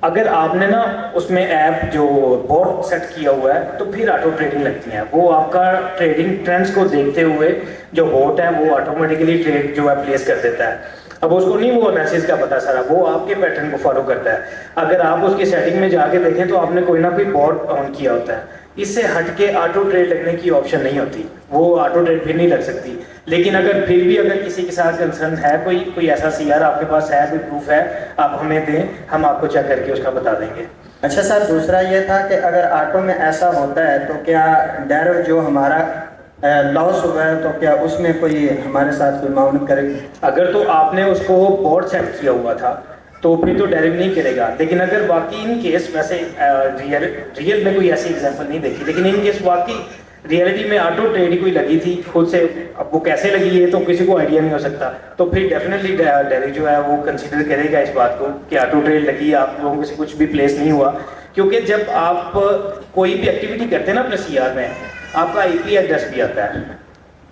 अगर आपने ना उसमें ऐप जो बोट सेट किया हुआ है, तो फिर ऑटो ट्रेडिंग लगती है। वो आपका ट्रेडिंग ट्रेंड्स को देखते हुए जो बोट है वो ऑटोमेटिकली ट्रेड जो है प्लेस कर देता है। अब उसको नहीं वो एनालिसिस का पता सारा, वो आपके पैटर्न को फॉलो करता है। अगर आप उसकी सेटिंग में जाके देखें तो आपने कोई ना कोई बॉट ऑन किया होता है। इससे हटके ऑटो ट्रेड लगने की ऑप्शन नहीं होती, वो ऑटो ट्रेड फिर नहीं लग सकती। लेकिन अगर फिर भी अगर किसी के साथ कंसर्न है, कोई ऐसा सीआर आपके पास है, कोई प्रूफ है, आप हमें दें, हम आपको चेक करके उसका बता देंगे। अच्छा सर, दूसरा ये था कि अगर ऑटो में ऐसा होता है तो क्या डर जो हमारा लॉस हुआ है, तो क्या उसमें कोई हमारे साथ कोई मामला करेगी? अगर तो आपने उसको बोर्ड सेट किया हुआ था तो फिर तो डायरेक्ट नहीं करेगा। लेकिन अगर वाकई इन केस, वैसे रियल में कोई ऐसी एग्जांपल नहीं देखी, लेकिन इन केस वाकई रियलिटी में ऑटो ट्रेड कोई लगी थी खुद से, अब वो कैसे लगी है तो किसी को आइडिया नहीं हो सकता, तो फिर डेफिनेटली डायरेक्ट जो है वो कंसीडर करेगा इस बात को कि ऑटो ट्रेड लगी, आप लोगों से कुछ भी प्लेस नहीं हुआ। क्योंकि जब आप कोई भी एक्टिविटी करते हैं ना अपने सीआर में, आपका आईपी एड्रेस भी आता है।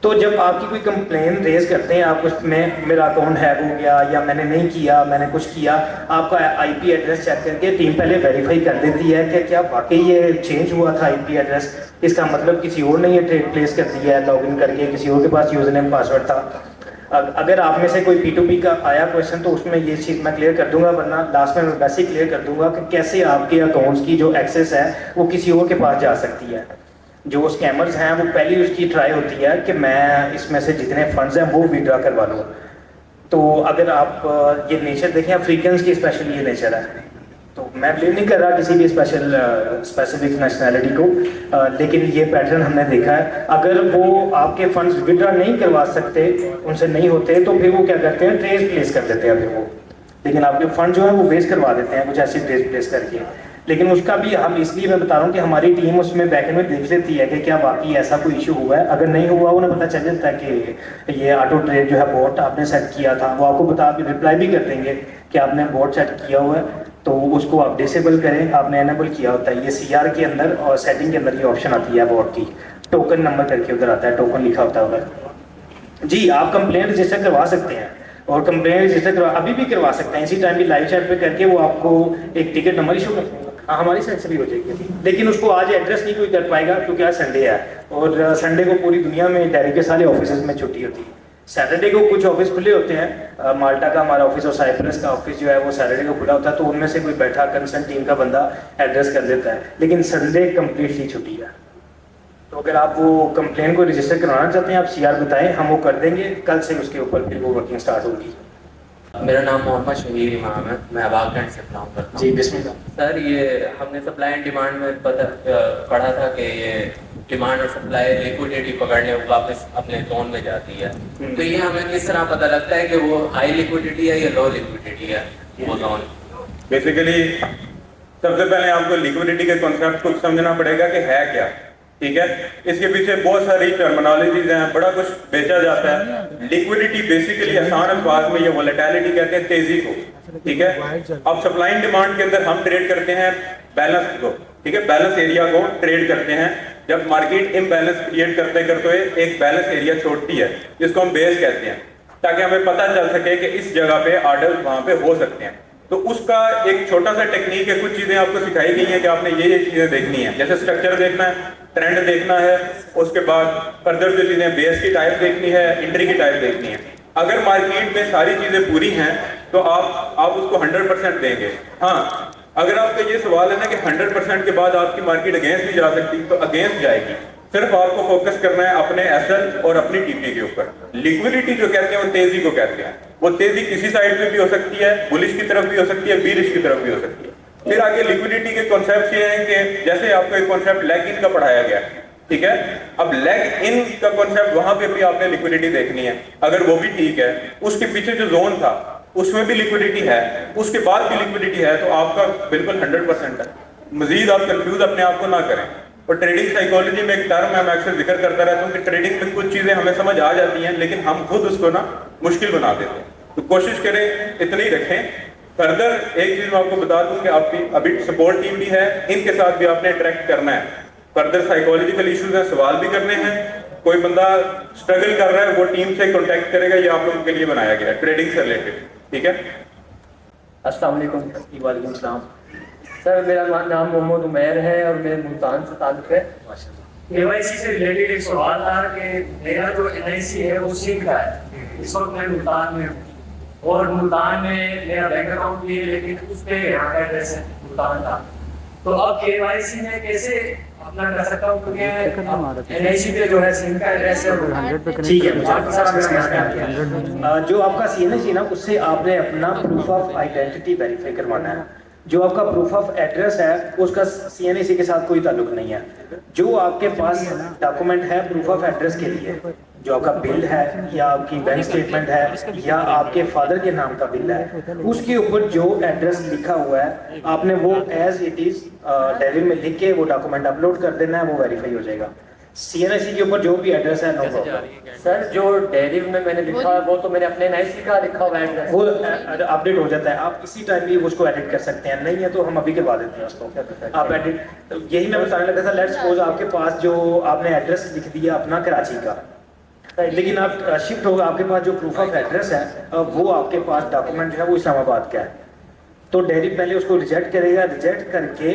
तो जब आपकी कोई कंप्लेन रेज करते हैं, आप उसमें मेरा अकाउंट हैक हो गया या मैंने नहीं किया, मैंने कुछ किया, आपका आईपी एड्रेस चेक करके टीम पहले वेरीफाई कर देती है कि क्या वाकई ये चेंज हुआ था आईपी एड्रेस, इसका मतलब किसी और ने ये ट्रेड प्लेस कर दिया है लॉगिन करके, किसी और के पास यूजर नेम पासवर्ड था। अगर आप में से कोई P2P का आया क्वेश्चन तो उसमें ये चीज़ मैं क्लियर कर दूंगा, वरना लास्ट में मैं वैसे ही क्लियर कर दूंगा कि कैसे आपके अकाउंट्स की जो एक्सेस है वो किसी और के पास जा सकती है। जो स्कैमर्स हैं वो पहली उसकी ट्राई होती है कि मैं इसमें से जितने फंड्स हैं वो विड्रॉ करवा लूँ। तो अगर आप ये नेचर देखें, अफ्रीकन्स की स्पेशली ये नेचर है, तो मैं ब्लेम नहीं कर रहा किसी भी स्पेसिफिक नेशनैलिटी को, लेकिन ये पैटर्न हमने देखा है। अगर वो आपके फंड्स विड्रॉ नहीं करवा सकते, उनसे नहीं होते, तो फिर वो क्या करते हैं, ट्रेस प्लेस कर देते हैं फिर वो, लेकिन आपके फंड जो है वो वेस्ट करवा देते हैं कुछ ऐसी ट्रेस प्लेस करके। लेकिन उसका भी हम इसलिए मैं बता रहा हूँ कि हमारी टीम उसमें बैकएंड में देख लेती है कि क्या वाकई ऐसा कोई इशू हुआ है। अगर नहीं हुआ, उन्हें पता चल जाता है कि ये ऑटो ट्रेड जो है बोट आपने सेट किया था, वो आपको बता रिप्लाई भी कर देंगे कि आपने बोट सेट किया हुआ है, तो उसको आप डिसेबल करें, आपने एनेबल किया होता है। ये सीआर के अंदर और सेटिंग के अंदर ये ऑप्शन आती है बोट की, टोकन नंबर करके उधर आता है, टोकन लिखा होता है उधर। जी, आप कंप्लेंट रजिस्टर करवा सकते हैं और कंप्लेंट रजिस्टर अभी भी करवा सकते हैं, इसी टाइम भी लाइव चैट पे करके वो आपको एक टिकट नंबर इशू कर, हमारी साइड से भी हो जाएगी। लेकिन उसको आज एड्रेस नहीं कोई कर पाएगा क्योंकि आज संडे है और संडे को पूरी दुनिया में डायरेक्ट के सारे ऑफिस में छुट्टी होती है। सैटरडे को कुछ ऑफिस खुले होते हैं, माल्टा का हमारा ऑफिस और साइप्रस का ऑफिस जो है वो सैटरडे को खुला होता है, तो उनमें से कोई बैठा कंसर्न टीम का बंदा एड्रेस कर देता है, लेकिन संडे कम्प्लीटली छुट्टी है। तो अगर आप वो कंप्लेन को रजिस्टर करवाना चाहते हैं, आप सीआर बताएं, हम वो कर देंगे, कल से उसके ऊपर फिर वो वर्किंग स्टार्ट होगी। मेरा नाम मोहम्मद शहीर इमाम है, मैं अबाकगंज से बिलोंग करता हूँ। जी बिस्मिल्लाह। सर ये हमने सप्लाई एंड डिमांड में पढ़ा था कि ये डिमांड और सप्लाई लिक्विडिटी पकड़ने वापस अपने जोन में जाती है, तो ये हमें किस तरह पता लगता है कि वो हाई लिक्विडिटी है या लो लिक्विडिटी है वो जोन? बेसिकली सबसे पहले आपको लिक्विडिटी के कॉन्सेप्ट को समझना पड़ेगा कि है क्या, ठीक है। इसके पीछे बहुत सारी टर्मिनोलॉजीज हैं, बड़ा कुछ बेचा जाता है। लिक्विडिटी बेसिकली आसान अल्फाज में ये वोलेटिलिटी कहते हैं, तेजी को, ठीक है। अब सप्लाई एंड डिमांड के अंदर हम ट्रेड करते हैं बैलेंस को, ठीक है, बैलेंस एरिया को ट्रेड करते हैं। जब मार्केट इम्बैलेंस क्रिएट करते करते एक बैलेंस एरिया छोड़ती है, जिसको हम बेस कहते हैं, ताकि हमें पता चल सके कि इस जगह पे ऑर्डर वहां पे हो सकते हैं। तो उसका एक छोटा सा टेक्निक है, कुछ चीजें आपको सिखाई गई हैं कि आपने ये चीजें देखनी है, जैसे स्ट्रक्चर देखना है, ट्रेंड देखना है, उसके बाद फर्दर जो चीजें बेस की टाइप देखनी है, एंट्री की टाइप देखनी है। अगर मार्केट में सारी चीजें पूरी हैं तो आप उसको 100% देंगे। हाँ, अगर आपका ये सवाल है ना कि 100% के बाद आपकी मार्केट अगेंस्ट भी जा सकती है, तो अगेंस्ट जाएगी। सिर्फ आपको फोकस करना है अपने एसएल और अपनी टीपी के ऊपर। लिक्विडिटी जो कहते हैं वो तेजी को कहते हैं, वो तेजी किसी साइड पे भी हो सकती है, बुलिश की तरफ भी हो सकती है, बीरिश की तरफ भी हो सकती है। फिर आगे लिक्विडिटी के कॉन्सेप्ट ये हैं कि जैसे आपको एक कॉन्सेप्ट लेग इन का पढ़ाया गया, ठीक है। अब लेग इन का कॉन्सेप्ट वहां पे भी आपने लिक्विडिटी देखनी है, अगर वो भी ठीक है, उसके पीछे जो जोन था उसमें भी लिक्विडिटी है, उसके बाद भी लिक्विडिटी है, तो आपका बिल्कुल 100% है। मजीद आप कंफ्यूज अपने आप को ना करें। और ट्रेडिंग साइकोलॉजी में एक टर्म है, मैं अक्सर जिक्र करता रहता हूँ कि ट्रेडिंग में कुछ चीजें हमें समझ आ जाती हैं, लेकिन हम खुद उसको ना मुश्किल बना देते हैं। तो कोशिश करें इतनी रखें। फर्दर एक चीज मैं आपको बता दूं कि आपकी अभी सपोर्ट टीम भी है, इनके साथ भी आपने इंटरेक्ट करना है। फर्दर साइकोलॉजिकल इश्यूज हैं, सवाल भी करने हैं। कोई बंदा स्ट्रगल कर रहा है, वो टीम से कांटेक्ट करेगा, ये आप लोगों के लिए बनाया गया है ट्रेडिंग से रिलेटेड, ठीक है। अस्सलाम वालेकुम। वालेकुम सलाम। सर मेरा नाम मोहम्मद उमैर है और मेरे मुल्तान से ताल्लुक है। केवाईसी से रिलेटेड एक सवाल था कि मेरा जो एनआईसी है वो सिंध का है, इस वक्त मैं मुल्तान में हूँ और मुल्तान में मेरा बैंक अकाउंट भी है, लेकिन उस पे यहाँ का एड्रेस है मुल्तान का। तो अब केवाईसी में कैसे अपना कर सकता हूँ, क्योंकि एनआईसी पे जो है सिंध का एड्रेस है। ठीक है, जो आपका सीएनएसी ना, उससे आपने अपना प्रूफ ऑफ आइडेंटिटी वेरीफाई करवाना है। जो आपका प्रूफ ऑफ एड्रेस है उसका सीएनएसी के साथ कोई ताल्लुक नहीं है। जो आपके पास डॉक्यूमेंट है प्रूफ ऑफ एड्रेस के लिए, जो आपका बिल है या आपकी बैंक स्टेटमेंट है या आपके फादर के नाम का बिल है, उसके ऊपर जो एड्रेस लिखा हुआ है आपने वो एज इट इज डेरिव में लिख के वो डॉक्यूमेंट अपलोड कर देना है, वो वेरीफाई हो जाएगा। सीएनएसी के ऊपर जो भी एड्रेस है नो प्रॉब्लम। सर जो डेरिव में मैंने लिखा है वो तो मैंने अपने एनआईसी का लिखा हुआ है, वो अपडेट हो जाता है, आप इसी टाइम भी उसको एडिट कर सकते हैं। नहीं है तो हम अभी करवा देते हैं उसको, आप एडिट। तो यही मैं बताने लगा था, लेट्स सपोज आपके पास जो आपने एड्रेस लिख दिया अपना कराची का, लेकिन आप शिफ्ट होगा, आपके पास जो प्रूफ ऑफ एड्रेस है वो आपके पास डॉक्यूमेंट है वो इस्लामाबाद का है, तो डेरिव पहले उसको रिजेक्ट करेगा। रिजेक्ट करके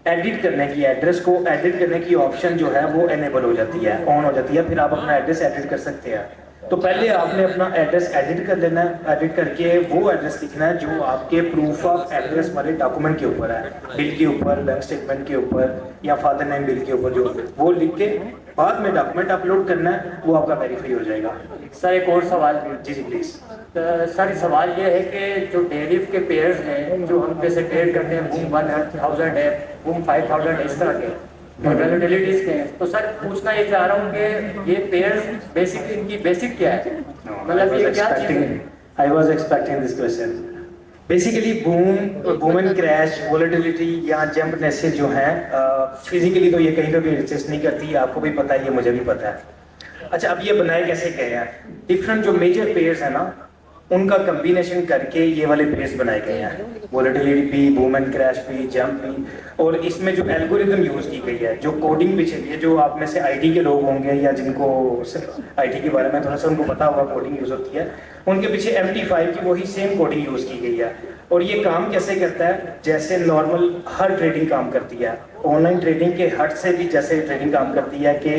एडिट करने की, एड्रेस को एडिट करने की ऑप्शन जो है वो एनेबल हो जाती है, ऑन हो जाती है, फिर आप अपना एड्रेस एडिट कर सकते हैं। तो पहले आपने अपना एड्रेस एडिट कर लेना है, एडिट करके वो एड्रेस लिखना है जो आपके प्रूफ ऑफ एड्रेस वाले डॉक्यूमेंट के ऊपर है, बिल के ऊपर, बैंक स्टेटमेंट के ऊपर या फादर नेम बिल के ऊपर, जो वो लिख के बाद में डॉक्यूमेंट अपलोड करना है, वो आपका वेरीफाई हो जाएगा। सर एक और सवाल भी। जी जी प्लीज। सर सवाल ये है कि जो डेरिव के पेयर्स हैं जो हम पे से ट्रेड करते हैं, बूम 1000 है, बूम 5000, इस तरह के वोलेटिलिटीज के हैं, तो सर पूछना ये चाह रहा हूँ कि ये पेयर्स बेसिक, इनकी बेसिक क्या है, मतलब ये क्या चीज़ है? I was expecting this question. Basically boom and crash, volatility या जंपनेसेस जो हैं फिजिकली तो ये कहीं पे भी एग्जिस्ट नहीं करती, आपको भी पता है, ये मुझे भी पता है। अच्छा, अब ये बनाए कैसे गए हैं? डिफरेंट जो मेजर पेयर्स हैं ना, उनका कम्बिनेशन करके ये वाले पेयर्स बनाए गए हैं, volatility P, boom and crash P, jump P. और इसमें जो एल्गोरिथम यूज़ की गई है, जो कोडिंग पीछे की है, जो आप में से आईटी के लोग होंगे या जिनको आईटी के बारे में थोड़ा सा उनको पता होगा कोडिंग यूज़ होती है, उनके पीछे MT5 की वही सेम कोडिंग यूज़ की गई है। और ये काम कैसे करता है? जैसे नॉर्मल हर ट्रेडिंग काम करती है, ऑनलाइन ट्रेडिंग के हट से भी जैसे ट्रेडिंग काम करती है कि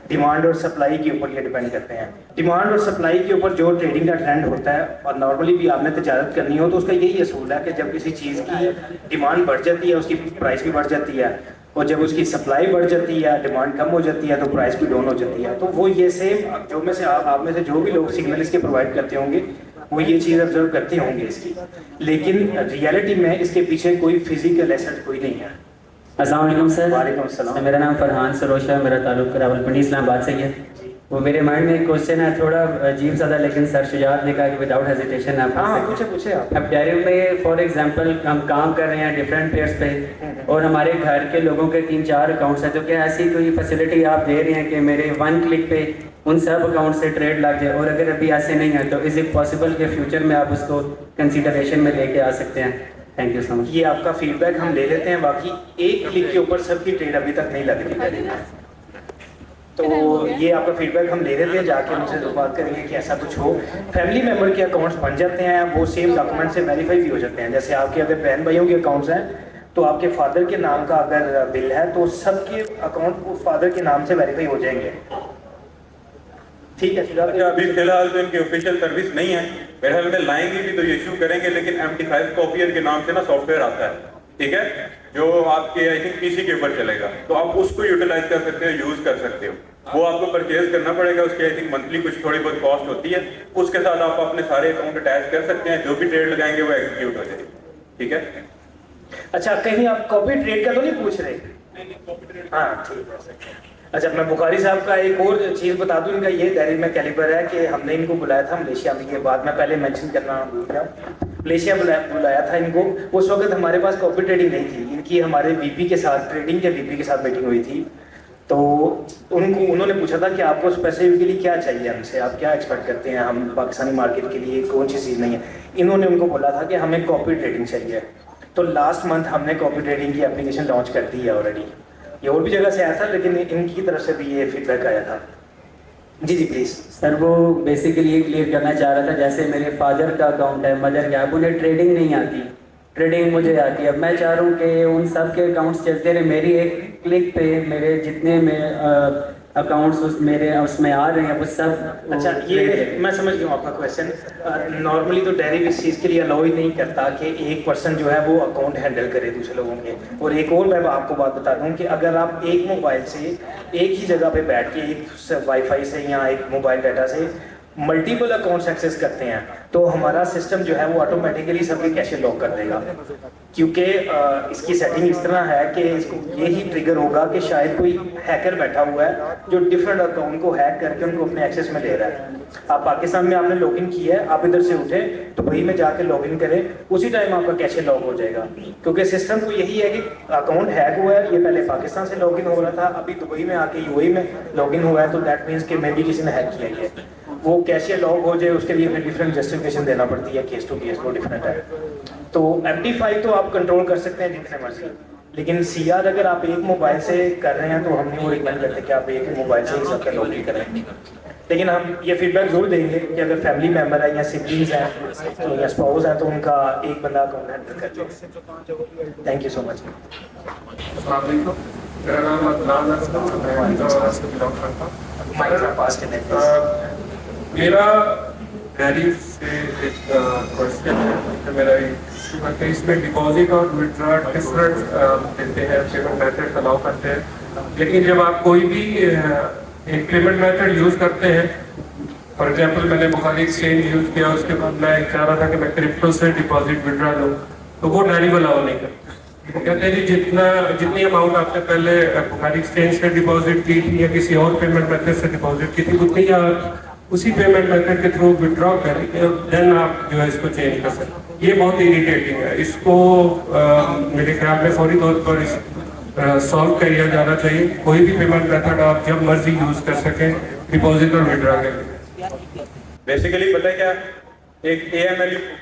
डिमांड और सप्लाई के ऊपर ये डिपेंड करते हैं। डिमांड और सप्लाई के ऊपर जो ट्रेडिंग का ट्रेंड होता है, और नॉर्मली भी आपने तजारत करनी हो तो उसका यही असूल है कि जब किसी चीज़ की डिमांड बढ़ जाती है उसकी प्राइस भी बढ़ जाती है, और जब उसकी सप्लाई बढ़ जाती है, डिमांड कम हो जाती है, तो प्राइस भी डाउन हो जाती है। तो वो ये सेम जो में से आप में से जो भी लोग सिग्नल इसके प्रोवाइड करते होंगे वो ये चीज़ ऑब्जर्व करते होंगे इसकी, लेकिन रियलिटी में इसके पीछे कोई फिजिकल एसेट कोई नहीं है। अस्सलाम वालेकुम सर। वालेकुम सलाम। मेरा नाम फरहान सरोश है, मेरा ताल्लुक रावलपिंडी इस्लामाबाद से ही है। वो मेरे माइंड में एक क्वेश्चन है, थोड़ा अजीब सा था, लेकिन सर शुजात ने कहा कि विदाउट हेजिटेशन आप पूछे आप। अब डेरिव में फॉर एग्जांपल हम काम कर रहे हैं डिफरेंट पेयर्स पे और हमारे घर के लोगों के 3-4 अकाउंट्स हैं, तो क्या ऐसी कोई फैसिलिटी आप दे रहे हैं कि मेरे 1 क्लिक पे उन सब अकाउंट से ट्रेड लग जाए? और अगर अभी ऐसे नहीं है तो इज़ इट पॉसिबल कि फ्यूचर में आप उसको कंसिडरेशन में लेके आ सकते हैं? Thank you so much. ये आपका फीडबैक हम ले लेते हैं, बाकी 1 क्लिक के ऊपर सबकी ट्रेड अभी तक नहीं लग रही है, तो ये आपका फीडबैक हम ले लेते हैं, जाके उनसे बात करेंगे कि ऐसा कुछ हो। फैमिली मेम्बर के अकाउंट्स बन जाते हैं, वो सेम डॉक्यूमेंट से वेरीफाई भी हो जाते हैं। जैसे आपके अगर बहन भाइयों के अकाउंट्स हैं तो आपके फादर के नाम का अगर बिल है तो सबके अकाउंट उस फादर के नाम से वेरीफाई हो जाएंगे। ठीक है। अच्छा, अभी फिलहाल तो इनकी ऑफिशियल सर्विस नहीं है, मेरे ख्याल में लाएंगे भी तो ये इशू करेंगे, लेकिन MT5 कॉपियर के नाम से ना सॉफ्टवेयर आता है, ठीक है, जो आपके आई थिंक PC के ऊपर चलेगा, तो आप उसको यूटिलाइज कर सकते हो, यूज कर सकते हो। वो आपको परचेज करना पड़ेगा, उसकी आई थिंक मंथली कुछ थोड़ी बहुत कॉस्ट होती है, उसके साथ आप अपने सारे अकाउंट अटैच कर सकते हैं, जो भी ट्रेड लगाएंगे वो एग्जीक्यूट हो जाएगी, ठीक है। अच्छा, कहीं आप कॉपी ट्रेड का तो नहीं पूछ रहे? हाँ ठीक है। अच्छा, मैं बुखारी साहब का एक और चीज़ बता दूं, इनका ये डेरिव में कैलिबर है कि हमने इनको बुलाया था मलेशिया में, ये बात मैं पहले मेंशन करना भूल गया, मलेशिया बुलाया था इनको। उस वक्त हमारे पास कॉपी ट्रेडिंग नहीं थी, इनकी हमारे VP के साथ, ट्रेडिंग के VP के साथ मीटिंग हुई थी, तो उन्होंने पूछा था कि आपको स्पेसिफिकली क्या चाहिए हमसे, आप क्या एक्सपेक्ट करते हैं, हम पाकिस्तानी मार्केट के लिए कौन सी चीज़ नहीं है। इन्होंने उनको बोला था कि हमें कॉपी ट्रेडिंग चाहिए, तो लास्ट मंथ हमने कॉपी ट्रेडिंग की एप्लीकेशन लॉन्च कर दी है ऑलरेडी। ये और भी जगह से आया था, लेकिन इनकी तरफ से भी ये फीडबैक आया था। जी जी प्लीज़ सर। वो बेसिकली ये क्लियर करना चाह रहा था, जैसे मेरे फादर का अकाउंट है, मदर का, अब उन्हें ट्रेडिंग नहीं आती, ट्रेडिंग मुझे आती है। अब मैं चाह रहा हूँ कि उन सब के अकाउंट्स चलते रहे, मेरी एक क्लिक पे मेरे जितने में अकाउंट्स उसमें आ रहे हैं वो सब। अच्छा, ये मैं समझ गया आपका क्वेश्चन। नॉर्मली तो डेरिव इस चीज़ के लिए अलाउ ही नहीं करता कि एक पर्सन जो है वो अकाउंट हैंडल करे दूसरे लोगों के। और एक और मैं आपको बात बता दूं कि अगर आप एक मोबाइल से एक ही जगह पे बैठ के एक वाईफाई से या एक मोबाइल डाटा से मल्टीपल अकाउंट्स एक्सेस करते हैं तो हमारा सिस्टम जो है वो ऑटोमेटिकली सबके कैशे लॉक कर देगा, क्योंकि इसकी सेटिंग इस तरह है कि इसको यही ट्रिगर होगा कि शायद कोई हैकर बैठा हुआ है जो डिफरेंट अकाउंट को हैक करके उनको अपने एक्सेस में ले रहा है। आप पाकिस्तान में आपने लॉगिन किया है, आप इधर से उठे दुबई में जाके लॉगिन करें, उसी टाइम आपका कैशे लॉक हो जाएगा, क्योंकि सिस्टम को यही है कि अकाउंट हैक हुआ है, ये पहले पाकिस्तान से लॉगिन हो रहा था, अभी दुबई में आके UAE में लॉगिन हुआ है, तो दैट मीन्स कि मे बी किसी ने हैक किया है। वो कैशे लॉक हो जाए उसके लिए फिर डिफरेंट जस्टिफिकेशन देना पड़ती है, केस टू केस वो डिफरेंट है। तो MT5 तो आप कंट्रोल कर सकते हैं जितने मर्जी, लेकिन CR अगर आप एक मोबाइल से कर रहे हैं तो हम नहीं वो रिकमेंड करते कि आप एक मोबाइल से ही सबका लॉगिन करें। लेकिन हम ये फीडबैक जरूर देंगे कि अगर फैमिली मेम्बर है या सिबलिंग्स हैं तो या स्पाउस है तो उनका एक बंदा अकाउंट हैंडल कर ले। Thank you so much. मेरा नाम अदनान है, मेरा डेरिव से एक क्वेश्चन है। मेरा कि इसमें डिपॉजिट और विड्रॉ डिफरेंट देते हैं, पेमेंट मेथड अलाउ करते हैं, लेकिन जब आप कोई भी एक पेमेंट मेथड यूज़ करते हैं, फॉर एग्जांपल मैंने बुखारी एक्सचेंज यूज़ किया, उसके बाद मैं चाह रहा था कि मैं क्रिप्टो से डिपॉजिट विड्रॉ लूँ, तो वो डेरिव अलाउ नहीं करता। वो कहते हैं जी जितनी अमाउंट आपने पहले बुखारी एक्सचेंज से डिपॉजिट की थी या किसी और पेमेंट मेथड से डिपॉजिट की थी, उतनी आप उसी पेमेंट मेथड के थ्रू विड्रॉ करेंगे, देन आप जो है इसको चेंज कर सकते हैं। ये बहुत इरिटेटिंग है, इसको मेरे ख्याल में फौरी तौर पर सॉल्व किया जाना चाहिए। कोई भी पेमेंट मेथड आप जब मर्जी यूज कर सकें डिपॉजिट और विड्रॉ के लिए। बेसिकली पता है क्या, एक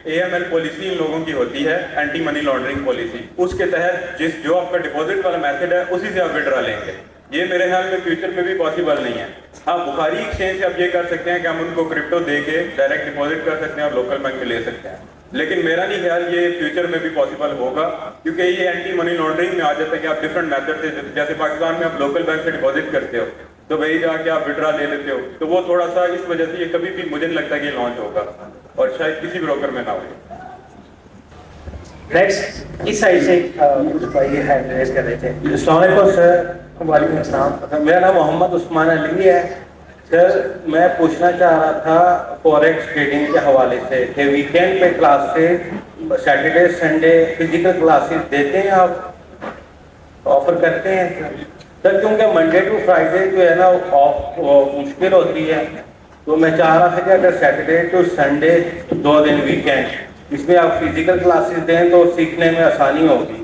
AML पॉलिसी इन लोगों की होती है, एंटी मनी लॉन्ड्रिंग पॉलिसी। उसके तहत जो आपका डिपॉजिट वाला मेथड है उसी से आप विड्रॉ लेंगे। ये मेरे ख्याल में फ्यूचर में भी पॉसिबल नहीं है। हाँ, बुखारी एक्सचेंज से आप ये कर सकते हैं कि हम उनको क्रिप्टो दे के डायरेक्ट डिपॉजिट कर सकते हैं और लोकल बैंक में ले सकते हैं, लेकिन मेरा नहीं ख्याल ये फ्यूचर में भी पॉसिबल होगा, क्योंकि ये एंटी मनी लॉन्ड्रिंग में आ जाता है कि आप डिफरेंट मेथड से, जैसे पाकिस्तान में आप लोकल बैंक से डिपॉजिट करते हो तो वही जाके आप विड्रा ले लेते हो, तो वो थोड़ा सा इस वजह से ये कभी भी मुझे नहीं लगता कि ये लॉन्च होगा और शायद किसी ब्रोकर में ना हो। नेक्स्ट इस साइड से कुछ भाई हैंड रेज कर रहे थे। अस्सलाम वालेकुम सर। वालेकुम अस्सलाम। मेरा नाम मोहम्मद उस्मान अली है सर। मैं पूछना चाह रहा था फॉरेक्स ट्रेडिंग के हवाले से कि वीकेंड पे classes, Saturday Sunday physical classes देते हैं आप, ऑफर करते हैं सर? क्योंकि मंडे टू फ्राइडे जो है ना ऑफ मुश्किल होती है, तो मैं चाह रहा था कि अगर सैटरडे टू संडे 2 दिन वीकेंड इसमें आप फिजिकल क्लासेस दें तो सीखने में आसानी होगी।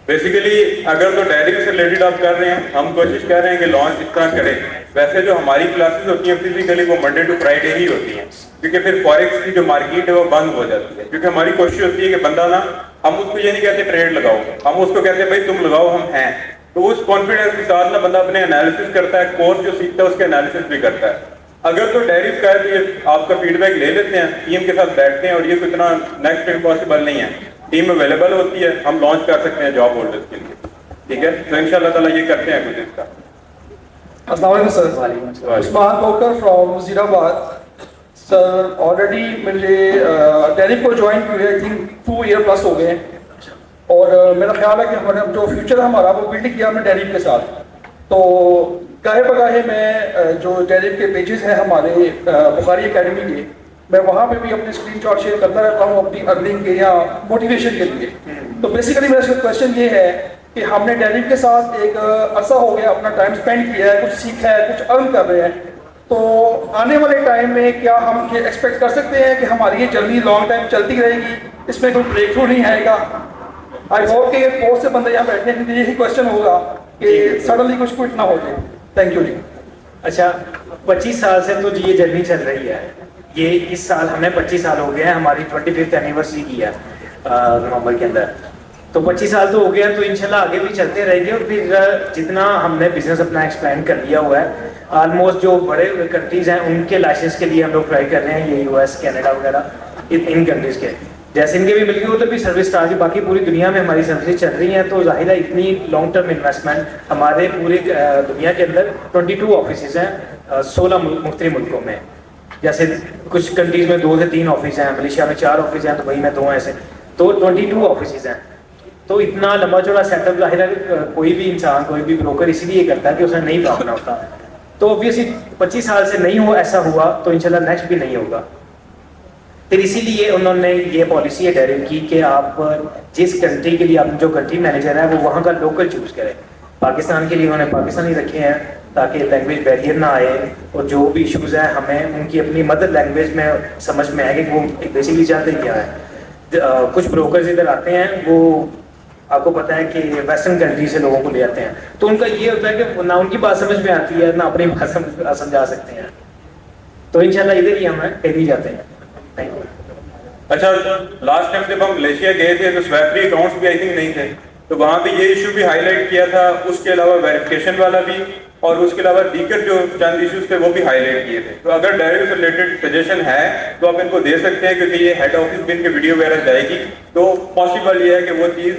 बेसिकली अगर तो डेरिवेटिव से रिलेटेड आप कर रहे हैं, हम कोशिश कर रहे हैं कि लॉन्च इस तरह करें। वैसे जो हमारी क्लासेस होती हैं फिजिकली वो मंडे टू फ्राइडे ही होती हैं, क्योंकि फिर फॉरेक्स की जो मार्केट है वो बंद हो जाती है। क्योंकि हमारी कोशिश होती है कि बंदा ना, हम उसको ये नहीं कहते ट्रेड लगाओ, हम उसको कहते हैं भाई तुम लगाओ, हम हैं। तो उस कॉन्फिडेंस के साथ ना बंदा अपने एनालिसिस करता है, कोर्स जो सीखता है उसके एनालिसिस भी करता है। अगर तो डेरिवेटिव का है तो ये आपका फीडबैक ले लेते हैं, टीम के साथ बैठते हैं, और ये इतना नेक्स्ट टाइम पॉसिबल नहीं है, टीम अवेलेबल होती है, हम लॉन्च कर सकते हैं जॉब होल्डर्स के लिए। ठीक है, तो इंशाल्लाह ताला ये करते हैं कुछ इसका। अस्सलाम वालेकुम सर। उस्मान बोकर फ्रॉम वजीराबाद सर। ऑलरेडी मैंने डेरिवेटिव को ज्वाइन किया आई थिंक 2 ईयर प्लस हो गए, और मेरा ख्याल है कि हमारा जो फ्यूचर हमारा वो बिल्ड किया हमने डेरिवेटिव के साथ। तो गाहे बगाहे में जो डेरिवेटिव के पेजेस हैं हमारे बुखारी एकेडमी के, मैं वहाँ पे भी अपने स्क्रीनशॉट शेयर करता रहता हूँ अपनी अर्निंग के या मोटिवेशन के लिए। तो बेसिकली मेरा क्वेश्चन ये है कि हमने डेरिवेटिव के साथ एक अरसा हो गया अपना टाइम स्पेंड किया है, कुछ सीखा है, कुछ अर्न कर रहे हैं, तो आने वाले टाइम में क्या हम ये एक्सपेक्ट कर सकते हैं कि हमारी ये जर्नी लॉन्ग टाइम चलती रहेगी, इसमें कोई ब्रेक थ्रू नहीं आएगा? आई होप कि बहुत से बंदे यहाँ बैठने के लिए यही क्वेश्चन होगा कि सडनली कुछ क्विट ना हो जाए। थैंक यू जी। अच्छा, 25 साल से तो ये जर्नी चल रही है। ये इस साल हमें 25 साल हो गए हैं, हमारी 25th एनिवर्सरी की है नवंबर के अंदर। तो 25 साल तो हो गया, तो इंशाल्लाह आगे भी चलते रहेंगे। और फिर जितना हमने बिजनेस अपना एक्सपेंड कर लिया हुआ है, ऑलमोस्ट जो बड़े कंट्रीज हैं उनके लाइसेंस के लिए हम लोग ट्राई कर रहे हैं, ये US कनाडा वगैरह इन कंट्रीज के। जैसे इनके भी मिल गई, उधर भी सर्विस स्टार की बाकी पूरी दुनिया में हमारी सर्विस चल रही हैं। तो जाहिर है इतनी लॉन्ग टर्म इन्वेस्टमेंट हमारे पूरी दुनिया के अंदर 22 ऑफिस हैं 16 मुख्तलिफ मुल्कों में। जैसे कुछ कंट्रीज में 2 से 3 ऑफिस हैं, मलेशिया में 4 ऑफिस हैं, दुबई में 2 ऐसे, तो 22 ऑफिस हैं। तो इतना लंबा चौड़ा सेटअप जाहिर है कोई भी इंसान, कोई भी ब्रोकर इसीलिए करता है कि उसे नहीं भागना होता। तो ऑब्वियसली 25 साल से नहीं हो ऐसा हुआ, तो इंशाल्लाह नेक्स्ट भी नहीं होगा। फिर इसीलिए उन्होंने ये पॉलिसी है डेरिवेटिव की कि आप जिस कंट्री के लिए आप जो कंट्री मैनेजर है वो वहाँ का लोकल चूज करें। पाकिस्तान के लिए उन्होंने पाकिस्तानी रखे हैं ताकि लैंग्वेज बैरियर ना आए, और जो भी इशूज़ हैं हमें उनकी अपनी मदर लैंग्वेज में समझ में आए कि वो बेसिकली चाहते क्या है। कुछ ब्रोकर्स इधर आते हैं, वो आपको पता है कि वेस्टर्न कंट्री से लोगों को ले आते हैं, तो उनका ये होता है कि ना उनकी बात समझ में आती है ना अपनी बात समझा सकते हैं। तो इंशाल्लाह इधर ही हम ही जाते हैं। Thank you. अच्छा, लास्ट टाइम जब हम मलेशिया गए थे तो स्वैप अकाउंट्स भी आई थिंक नहीं थे, तो वहाँ पे ये इशू भी हाईलाइट किया था। उसके अलावा वेरिफिकेशन वाला भी, और उसके अलावा दीगर जो चंद इश्यूज थे वो भी हाईलाइट किए थे। तो अगर डेरिवेटिव से रिलेटेड सजेशन है तो आप इनको दे सकते हैं, क्योंकि ये हेड ऑफिस में इनके वीडियो वगैरह जाएगी, तो पॉसिबल ये है कि वो चीज़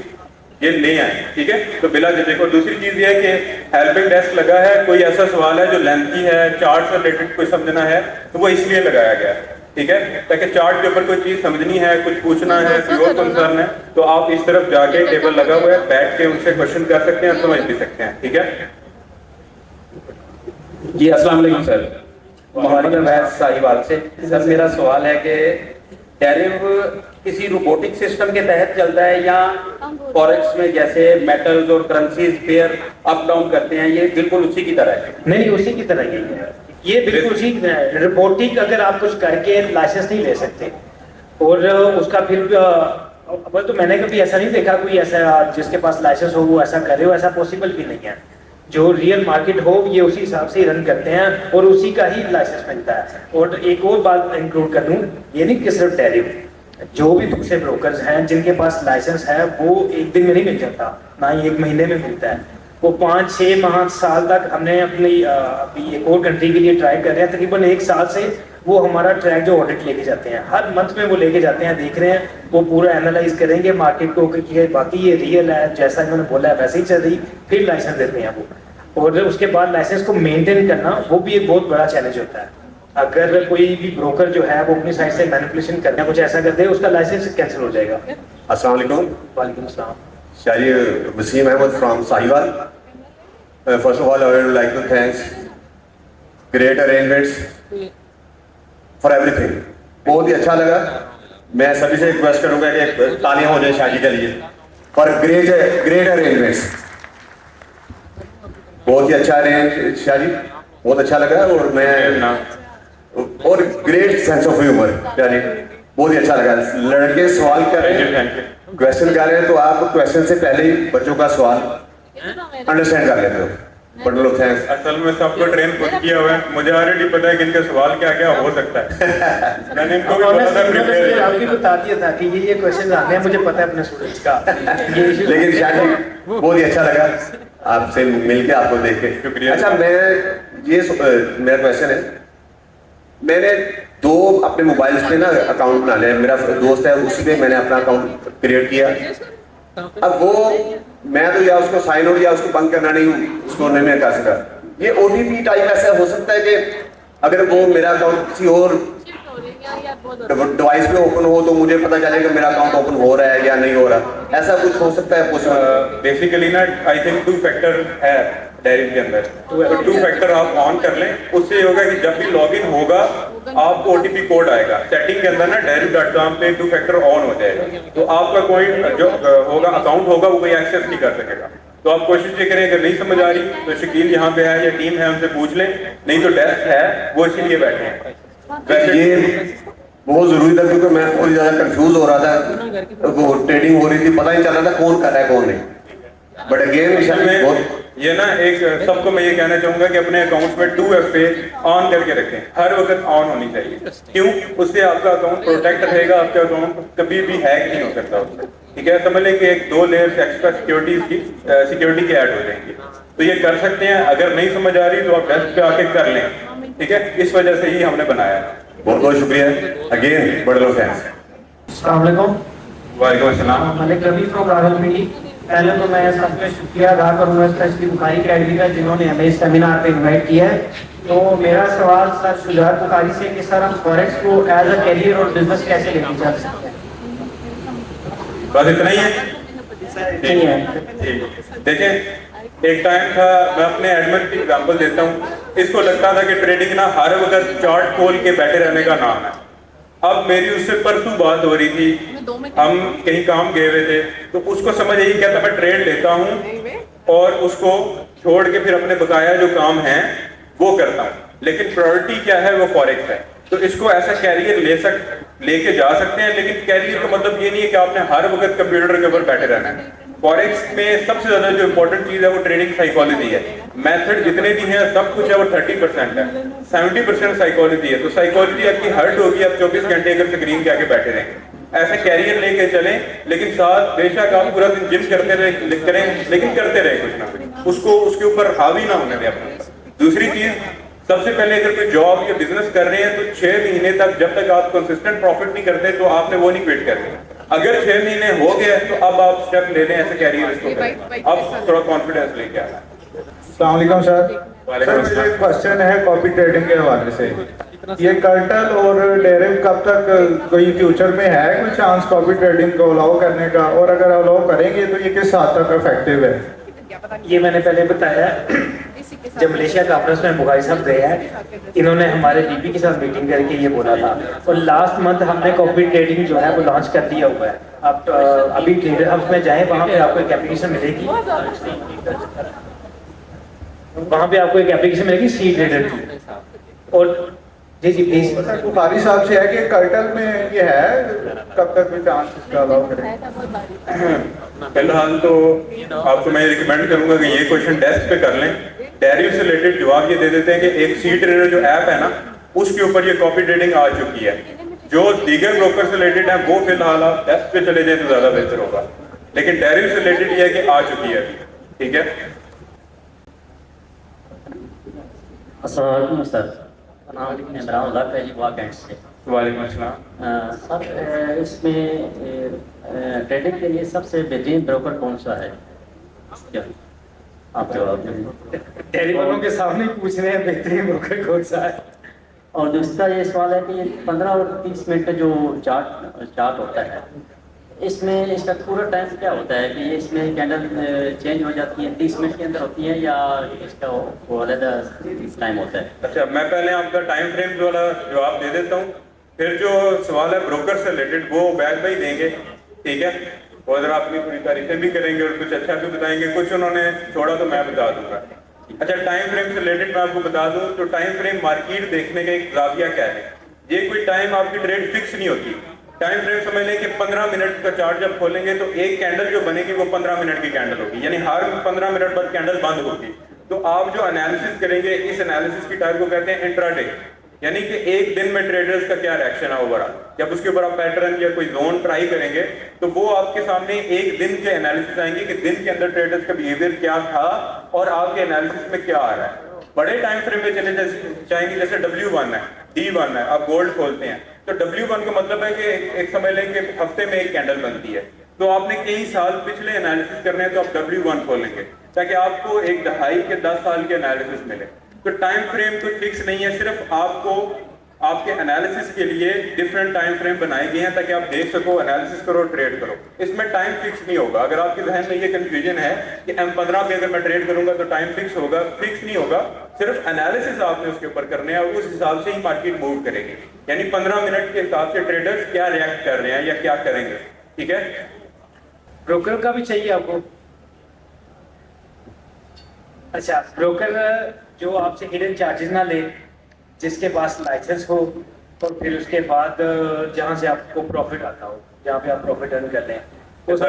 ये ले आए। ठीक है, तो बिला झिझक। और दूसरी चीज़ ये है कि हेल्पिंग डेस्क लगा है, कोई ऐसा सवाल है जो लेंथी है, चार्ट से रिलेटेड कोई समझना है, तो वो इसलिए लगाया गया है। ठीक है, ताकि चार्ट के ऊपर कोई चीज समझनी है, कुछ पूछना है, कोई और कंसर्न है, तो आप इस तरफ जाके टेबल लगा हुआ है, बैठ के उनसे क्वेश्चन कर सकते हैं, समझ भी सकते हैं। ठीक है जी। अस्सलाम वालेकुम सर, मोहम्मद अवैस साहिवाल से। सर मेरा सवाल है कि डेरिवेटिव किसी रोबोटिक सिस्टम के तहत चलता है या फॉरेक्स में जैसे मेटल्स और करेंसीज पेयर अप डाउन करते हैं, ये बिल्कुल उसी की तरह है? नहीं, उसी की तरह ही है, ये बिल्कुल ठीक है। रिपोर्टिंग अगर आप कुछ करके लाइसेंस नहीं ले सकते, और उसका फिर तो मैंने कभी ऐसा नहीं देखा कोई ऐसा जिसके पास लाइसेंस हो वो ऐसा करे हो, ऐसा पॉसिबल भी नहीं है। जो रियल मार्केट हो ये उसी हिसाब से रन करते हैं और उसी का ही लाइसेंस मिलता है। और एक और बात इंक्लूड कर दूं, ये नहीं कि सिर्फ डेरिवेटिव, जो भी दूसरे ब्रोकर्स हैं जिनके पास लाइसेंस है वो एक दिन में नहीं मिल जाता, ना ही 1 महीने में मिलता है, वो 5-6 माह साल तक हमने अपनी अभी एक और कंट्री के लिए ट्राई कर रहे हैं, तकरीबन 1 साल से वो हमारा ट्रैक जो ऑडिट लेके जाते हैं, हर मंथ में वो लेके जाते हैं, देख रहे हैं, वो पूरा एनालाइज करेंगे मार्केट को कि बाकी ये रियल है, जैसा इन्होंने बोला है वैसे ही चल रही, फिर लाइसेंस देते हैं वो। और उसके बाद लाइसेंस को मेंटेन करना वो भी एक बहुत बड़ा चैलेंज होता है। अगर कोई भी ब्रोकर जो है वो अपनी साइड से मैनिपुलेशन करना कुछ ऐसा कर दे, उसका लाइसेंस कैंसिल हो जाएगा। अस्सलाम वालेकुम। वालेकुम अस्सलाम। शायरी Waseem Ahmed from Sahiwal. First of all I would like to thanks great arrangements for everything. बहुत ही अच्छा लगा। मैं सभी से रिक्वेस्ट करूंगा कि तालियां हो जाए शादी के लिए फॉर ग्रेट अरेंजमेंट्स। बहुत ही अच्छा अरेंज शादी, बहुत अच्छा लगा। और मैं और ग्रेट सेंस ऑफ ह्यूमर, यानी बहुत ही अच्छा लगा। लड़के सवाल कर रहे हैं, क्वेश्चन कर रहे हैं, तो आप क्वेश्चन से पहले ही बच्चों का सवाल अंडरस्टैंड कर लेते हो। But low thanks. असल में सबको ट्रेन खुद किया हुआ है, मुझे ऑलरेडी पता है कि इनका सवाल क्या क्या हो सकता है। मैंने इनको भी पता था प्रिपेयर आपकी बता दिया था कि ये क्वेश्चन आते हैं, मुझे पता है अपने स्टूडेंट्स का। लेकिन शादी बहुत ही अच्छा लगा आपसे मिलके, आपको देख के। शुक्रिया। अच्छा, मेरा क्वेश्चन है, मैंने 2 अपने मोबाइल पे ना अकाउंट बना लिया। मेरा दोस्त है, उसी पे मैंने अपना अकाउंट क्रिएट किया। अब वो मैं तो या उसको साइन आउट या उसको बंद करना नहीं, उसको नहीं कर सका। ये OTP टाइप ऐसा हो सकता है कि अगर वो मेरा अकाउंट किसी और डिवाइस पे ओपन हो तो मुझे पता चलेगा मेरा अकाउंट ओपन हो रहा है या नहीं हो रहा, ऐसा कुछ हो सकता है पॉसिबल? बेसिकली ना आई थिंक 2 फैक्टर है डेरिव के अंदर, तो 2 फैक्टर आप ऑन कर लें। उससे ये होगा कि जब भी लॉगिन होगा आपको OTP कोड आएगा। सेटिंग के अंदर ना deriv.com पे 2 फैक्टर ऑन हो जाएगा, तो आपका कोई जो होगा अकाउंट होगा वो कोई एक्सेस नहीं कर सकेगा। तो आप कोशिश ये करें, अगर नहीं समझ आ रही तो शकील यहाँ पे है या टीम है, उनसे पूछ लें, नहीं तो डेस्क है वो इसीलिए बैठे हैं। ये बहुत जरूरी था क्योंकि मैं बहुत ज्यादा कंफ्यूज हो रहा था, वो ट्रेडिंग हो रही थी, पता नहीं चल रहा था कौन कर रहा है कौन नहीं। बट अगेन ये ना एक सबको मैं ये कहना चाहूंगा कि अपने अकाउंट में 2FA ऑन करके रखें, हर वक्त ऑन होनी चाहिए। क्यों? उससे आपका अकाउंट प्रोटेक्ट रहेगा, आपका अकाउंट कभी भी हैक नहीं हो सकता उससे। ठीक है, समझ लें कि एक 2 लेयर्स एक्स्ट्रा सिक्योरिटी की ऐड हो जाएंगी, तो ये कर सकते हैं। अगर नहीं समझ आ रही तो आप डेस्क पे आके कर लें। ठीक है, इस वजह से ही हमने बनाया। बहुत बहुत शुक्रिया अगेन, बड़े लोग थैंक्स। अस्सलाम वालेकुम। वालेकुम अस्सलाम। मलिक रबी फ्रॉम रावलपिंडी। पहले तो मैं सबका शुक्रिया अदा करूँगा स्पेशली बुखारी अकेडमी का, जिन्होंने हमें इस सेमिनार पे इन्वाइट किया है। तो मेरा सवाल सर शुजात बुखारी से कि सर हम फॉरेक्स को एज अ करियर और बिजनेस कैसे लेके जा सकते हैं? बस इतना ही है। देखें, एक टाइम था, मैं अपने एडमिन की एग्जांपल देता हूँ। इसको लगता था कि ट्रेडिंग ना हर वक्त चार्ट खोल के बैठे रहने का नाम है। अब मेरी उससे परसों बात हो रही थी, हम कहीं काम गए हुए थे, तो उसको समझ आई क्या था, मैं ट्रेड लेता हूँ और उसको छोड़ के फिर अपने बकाया जो काम है वो करता हूँ, लेकिन प्रायोरिटी क्या है वो फॉरेक्स है। तो इसको ऐसा कैरियर लेके जा सकते हैं, लेकिन कैरियर का मतलब ये नहीं है कि आपने हर वक्त कंप्यूटर के ऊपर बैठे रहना है। फॉरेक्स में सबसे ज्यादा जो इंपॉर्टेंट चीज है वो ट्रेडिंग साइकोलॉजी है। मेथड जितने भी हैं सब कुछ है वो 30% है, 70% साइकोलॉजी है। तो साइकोलॉजी आपकी हर्ट होगी, आप 24 घंटे अगर स्क्रीन के आगे बैठे रहेंगे। ऐसे कैरियर लेके चलें, लेकिन साथ बेशक आप पूरा दिन जिम करते करें, लेकिन करते रहे कुछ ना कुछ, उसको उसके ऊपर हावी ना होने दें अपने। दूसरी चीज, सबसे पहले अगर कोई जॉब या बिजनेस कर रहे हैं तो 6 महीने तक जब तक आप कंसिस्टेंट प्रॉफिट नहीं करते तो आपने वो नहीं क्विट करनी। अगर 6 महीने हो गए तो अब आप स्टेप ले लें, ऐसे कैरियर इसको करें। अब थोड़ा कॉन्फिडेंस लेके आना। अस्सलाम वालेकुम सर। सर मेरा क्वेश्चन है कॉपी ट्रेडिंग के हवाले से, ये कर्टल और डेरिव कब तक कोई फ्यूचर में है कोई चांस कॉपी ट्रेडिंग को अलाउ करने का, और अगर अलाउ करेंगे तो ये किस हद तक इफेक्टिव है? ये मैंने पहले बताया, जब मलेशिया कॉन्फ्रेंस में बुखारी साहब गए हैं, इन्होंने हमारे डीपी के साथ मीटिंग करके ये बोला था, और लास्ट मंथ हमने कॉपी ट्रेडिंग जो है वो लॉन्च कर दिया हुआ है। आप अभी ट्रेडर हाउस में जाएं, वहाँ पे आपको एक एप्लीकेशन मिलेगी, वहाँ पे आपको एक एप्लीकेशन मिलेगी सी ट्रेडर की। और जी जी प्लीज, बुखारी साहब से है कि कर्टल में ये है, कब तक भी चांस इसका अलाउ करें? फिलहाल तो आपको मैं रिकमेंड करूंगा कि ये क्वेश्चन डेस्क पे कर लें। डेरिव से रिलेटेड जवाब ये दे देते हैं कि एक सी ट्रेडर जो ऐप है ना, उसके ऊपर ये कॉपी ट्रेडिंग आ चुकी है। जो दीगर ब्रोकर से रिलेटेड है वो फिलहाल आप डेस्क पे चले जाए तो ज्यादा बेहतर होगा, लेकिन डेरिव से रिलेटेड ये है कि आ चुकी है। ठीक है, अस्सलाम वालेकुम सर। नाम इमरान उल्लाह है जी, वहाँ कैंट से। वालेकुम अस्सलाम। सर इसमें ट्रेडिंग के लिए सबसे बेहतरीन ब्रोकर कौन सा है, क्या आप जवाब देंगे? डेयरी वालों के सामने पूछ रहे हैं बेहतरीन ब्रोकर कौन सा है। और दूसरा ये सवाल है कि ये 15 और 30 मिनट का जो चार्ट होता है, इसमें इसका पूरा टाइम क्या होता है कि इसमें कैंडल चेंज हो जाती है 30 मिनट के अंदर होती है या इसका वो अलग टाइम होता है? अच्छा, मैं पहले आपका टाइम फ्रेम वाला जवाब दे देता हूँ, फिर जो सवाल है ब्रोकर से रिलेटेड वो बैग भाई देंगे, ठीक है। और अगर आप अपनी पूरी तारीफें भी करेंगे और कुछ अच्छा भी बताएंगे, कुछ उन्होंने छोड़ा तो मैं बता दूंगा। अच्छा, टाइम फ्रेम से रिलेटेड मैं आपको बता दूं तो टाइम फ्रेम मार्केट देखने का एक जाविया क्या है, ये कोई टाइम आपकी ट्रेड फिक्स नहीं होती। टाइम फ्रेम समझ लें कि 15 मिनट का चार्ट जब खोलेंगे तो एक कैंडल जो बनेगी वो 15 मिनट की कैंडल होगी, यानी हर 15 मिनट बाद कैंडल बंद होगी। तो आप जो एनालिसिस करेंगे, इस एनालिसिस की टाइप को कहते हैं इंट्राडे, यानी कि एक दिन में ट्रेडर्स का क्या रिएक्शन है ओवरऑल। जब उसके ऊपर आप पैटर्न या कोई जोन ट्राई करेंगे तो वो आपके सामने एक दिन के एनालिसिस आएंगे कि दिन के अंदर ट्रेडर्स का बिहेवियर क्या था और आपके एनालिसिस में क्या आ रहा है। बड़े टाइम फ्रेम में चले जाएंगे, जैसे W1 है, D1 है, आप गोल्ड खोलते हैं तो W1 का मतलब है कि एक समझ लें कि हफ्ते में एक कैंडल बनती है, तो आपने कई साल पिछले एनालिसिस करने हैं तो आप W1 खोलेंगे ताकि आपको एक दहाई के 10 साल के एनालिसिस मिले। तो टाइम फ्रेम कोई फिक्स नहीं है, सिर्फ आपको आपके एनालिसिस के लिए डिफरेंट टाइम फ्रेम बनाए गए हैं ताकि आप देख सको, एनालिसिस करो, ट्रेड करो। इसमें टाइम फिक्स नहीं होगा। अगर आपके जहन में ये कंफ्यूजन है कि M15 पे अगर मैं ट्रेड करूंगा तो टाइम फिक्स होगा, फिक्स नहीं होगा। सिर्फ एनालिसिस आपने उसके ऊपर करने हैं और उस हिसाब से ही मार्केट मूव करेगी, यानी 15 मिनट के हिसाब से ट्रेडर्स क्या रिएक्ट कर रहे हैं या क्या करेंगे, ठीक है। ब्रोकर का भी चाहिए आपको? अच्छा, ब्रोकर जो आपसे हिडन चार्जेस ना ले, जिसके पास लाइसेंस हो और फिर उसके बाद जहाँ से आपको प्रॉफिट आता हो, जहाँ पे आप प्रॉफिट अर्न कर लें, वो सब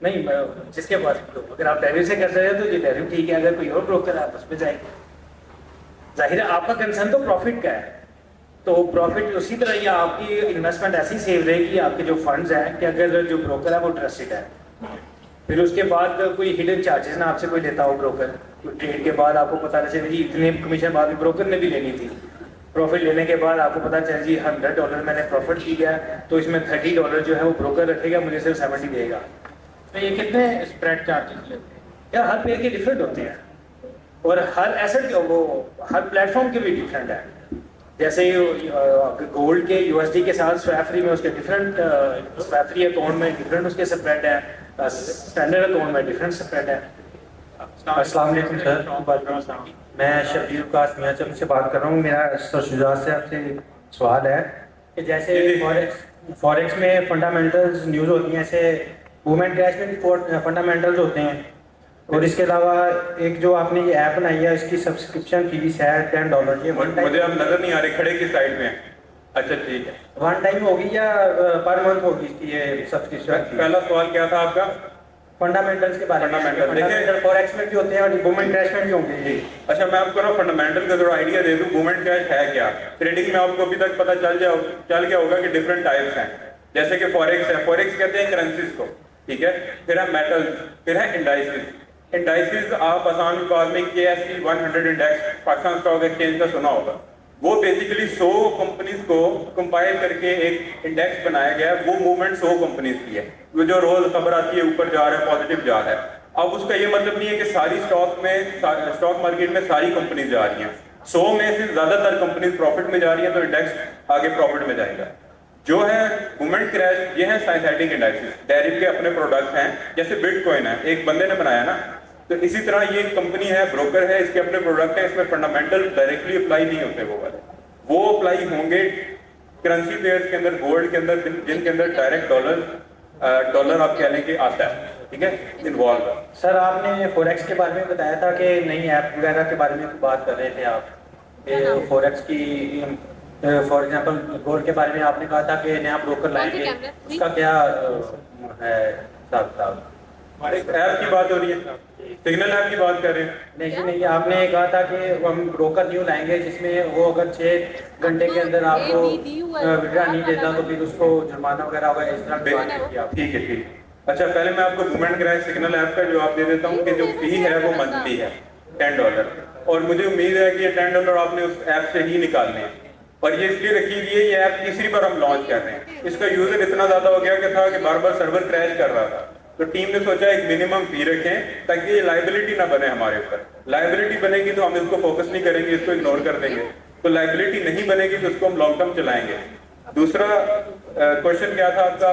नहीं, जिसके पास अगर आप डेरिव से कर रहे हो तो ये डेरिव ठीक है, अगर कोई और ब्रोकर आप उसमें जाएंगे। जाहिर है आपका कंसर्न तो प्रॉफिट का है, तो प्रॉफिट उसी तरह ही आपकी इन्वेस्टमेंट ऐसी सेव रहेगी, आपके जो फंड्स हैं कि अगर जो ब्रोकर है वो ट्रस्टेड है, फिर उसके बाद कोई हिडन चार्जेस ना आपसे कोई लेता हो ब्रोकर, ट्रेड के बाद आपको पता चले जी इतने कमीशन बाद में ब्रोकर ने भी लेनी थी, प्रॉफिट लेने के बाद आपको पता चल जी $100 मैंने प्रॉफिट किया है तो इसमें $30 जो है वो ब्रोकर रखेगा, मुझे सिर्फ 70 देगा। तो ये कितने स्प्रेड चार्जेस लेते हैं? यार हर पेयर के डिफरेंट होते हैं और हर एसेट के वो हर प्लेटफॉर्म के भी डिफरेंट है। जैसे गोल्ड के USD के साथ स्वैप फ्री में उसके डिफरेंट स्वैप फ्री अकाउंट में डिफरेंट उसके स्प्रेड है, स्टैंडर्ड अकाउंट में डिफरेंट स्प्रेड है। अस्सलाम वालेकुम सर, मैं शब्बीर कास मियाँचक से बात कर रहा हूँ। मेरा सर शुजात से आपसे सवाल है कि जैसे फॉरेक्स में फंडामेंटल्स न्यूज़ होती हैं, ऐसे मूवमेंट क्रैश में भी फंडामेंटल्स होते हैं, और इसके अलावा एक जो आपने ये ऐप बनाई है इसकी सब्सक्रिप्शन फीस है $10। ये मुझे अब नजर नहीं आ रहे, खड़े की साइड में। अच्छा ठीक है, वन टाइम होगी या पर मंथ होगी इसकी ये सब्सक्रिप्शन? पहला सवाल क्या था आपका? फंडामेंटल्स के बारे में। फंडामेंटल फॉरेक्स में भी होते हैं और मूवमेंट क्रैश में भी होंगे। अच्छा, मैं आपको ना फंडामेंटल का थोड़ा आइडिया दे दूं, मूवमेंट क्रैश है क्या। ट्रेडिंग में आपको अभी तक पता चल गया होगा कि डिफरेंट टाइप्स हैं, जैसे कि फॉरेक्स है, फॉरेक्स कहते हैं करेंसीज को, ठीक है। फिर है मेटल, फिर है इंडाइसिस। इंडाइसिस आप आसान अल्फाज में KSE 100 index Pakistan stock exchange का सुना होगा, वो बेसिकली 100 कंपनीज को कंपाइल करके एक इंडेक्स बनाया गया है। वो मूवमेंट 100 कंपनीज की है, वो जो रोज खबर आती है ऊपर जा रहा है, पॉजिटिव जा रहा है। अब उसका ये मतलब नहीं है कि सारी स्टॉक मार्केट में सारी कंपनीज जा रही हैं। 100 में से ज्यादातर कंपनीज प्रॉफिट में जा रही है तो इंडेक्स आगे प्रॉफिट में जाएगा। जो है मूवमेंट क्रैश, ये है सिंथेटिक इंडेक्सेस, डेरिव के अपने प्रोडक्ट्स हैं, जैसे बिटकॉइन है, एक बंदे ने बनाया ना, तो इसी तरह ये कंपनी है, ब्रोकर है, इसके अपने प्रोडक्ट है, इसमें फंडामेंटल डायरेक्टली अप्लाई नहीं होते वो वाले, वो अप्लाई होंगे करेंसी पेयर्स के अंदर, गोल्ड के अंदर, जिनके अंदर डायरेक्ट डॉलर आप कह लें कि आता है, ठीक है, इन्वॉल्व। सर आपने फॉरेक्स के बारे में बताया था कि नई ऐप वगैरह के बारे में बात कर रहे थे आप, फॉरेक्स की फॉर एग्जांपल गोल्ड के बारे में आपने कहा था कि नया ब्रोकर लाएंगे, उसका क्या है हिसाब किताब? ऐप की बात हो रही है, सिग्नल ऐप की बात कर रहे हैं? नहीं, आपने कहा था कि हम ब्रोकर न्यू लाएंगे जिसमें वो अगर 6 घंटे के अंदर आपको विड्रा नहीं देता तो फिर उसको जुर्माना वगैरह होगा, इस तरह की बात की आप। ठीक है, ठीक। अच्छा, पहले मैं आपको मूवमेंट क्रैश सिग्नल ऐप का जवाब दे देता हूँ कि जो फी है वो मंथली है, $10, और मुझे उम्मीद है कि ये $10 आपने उस ऐप से ही निकालने हैं। और ये इसलिए रखी हुई है, ये ऐप तीसरी बार हम लॉन्च कर रहे हैं। इसका यूजर इतना ज्यादा हो गया कि था कि बार बार सर्वर क्रैश कर रहा था, तो टीम ने सोचा एक मिनिमम फी रखें ताकि ये लाइबिलिटी ना बने हमारे ऊपर। लाइबिलिटी बनेगी तो हम इसको फोकस नहीं करेंगे, इसको इग्नोर कर देंगे। तो लाइबिलिटी नहीं बनेगी तो उसको हम लॉन्ग टर्म चलाएंगे। दूसरा क्वेश्चन क्या था आपका?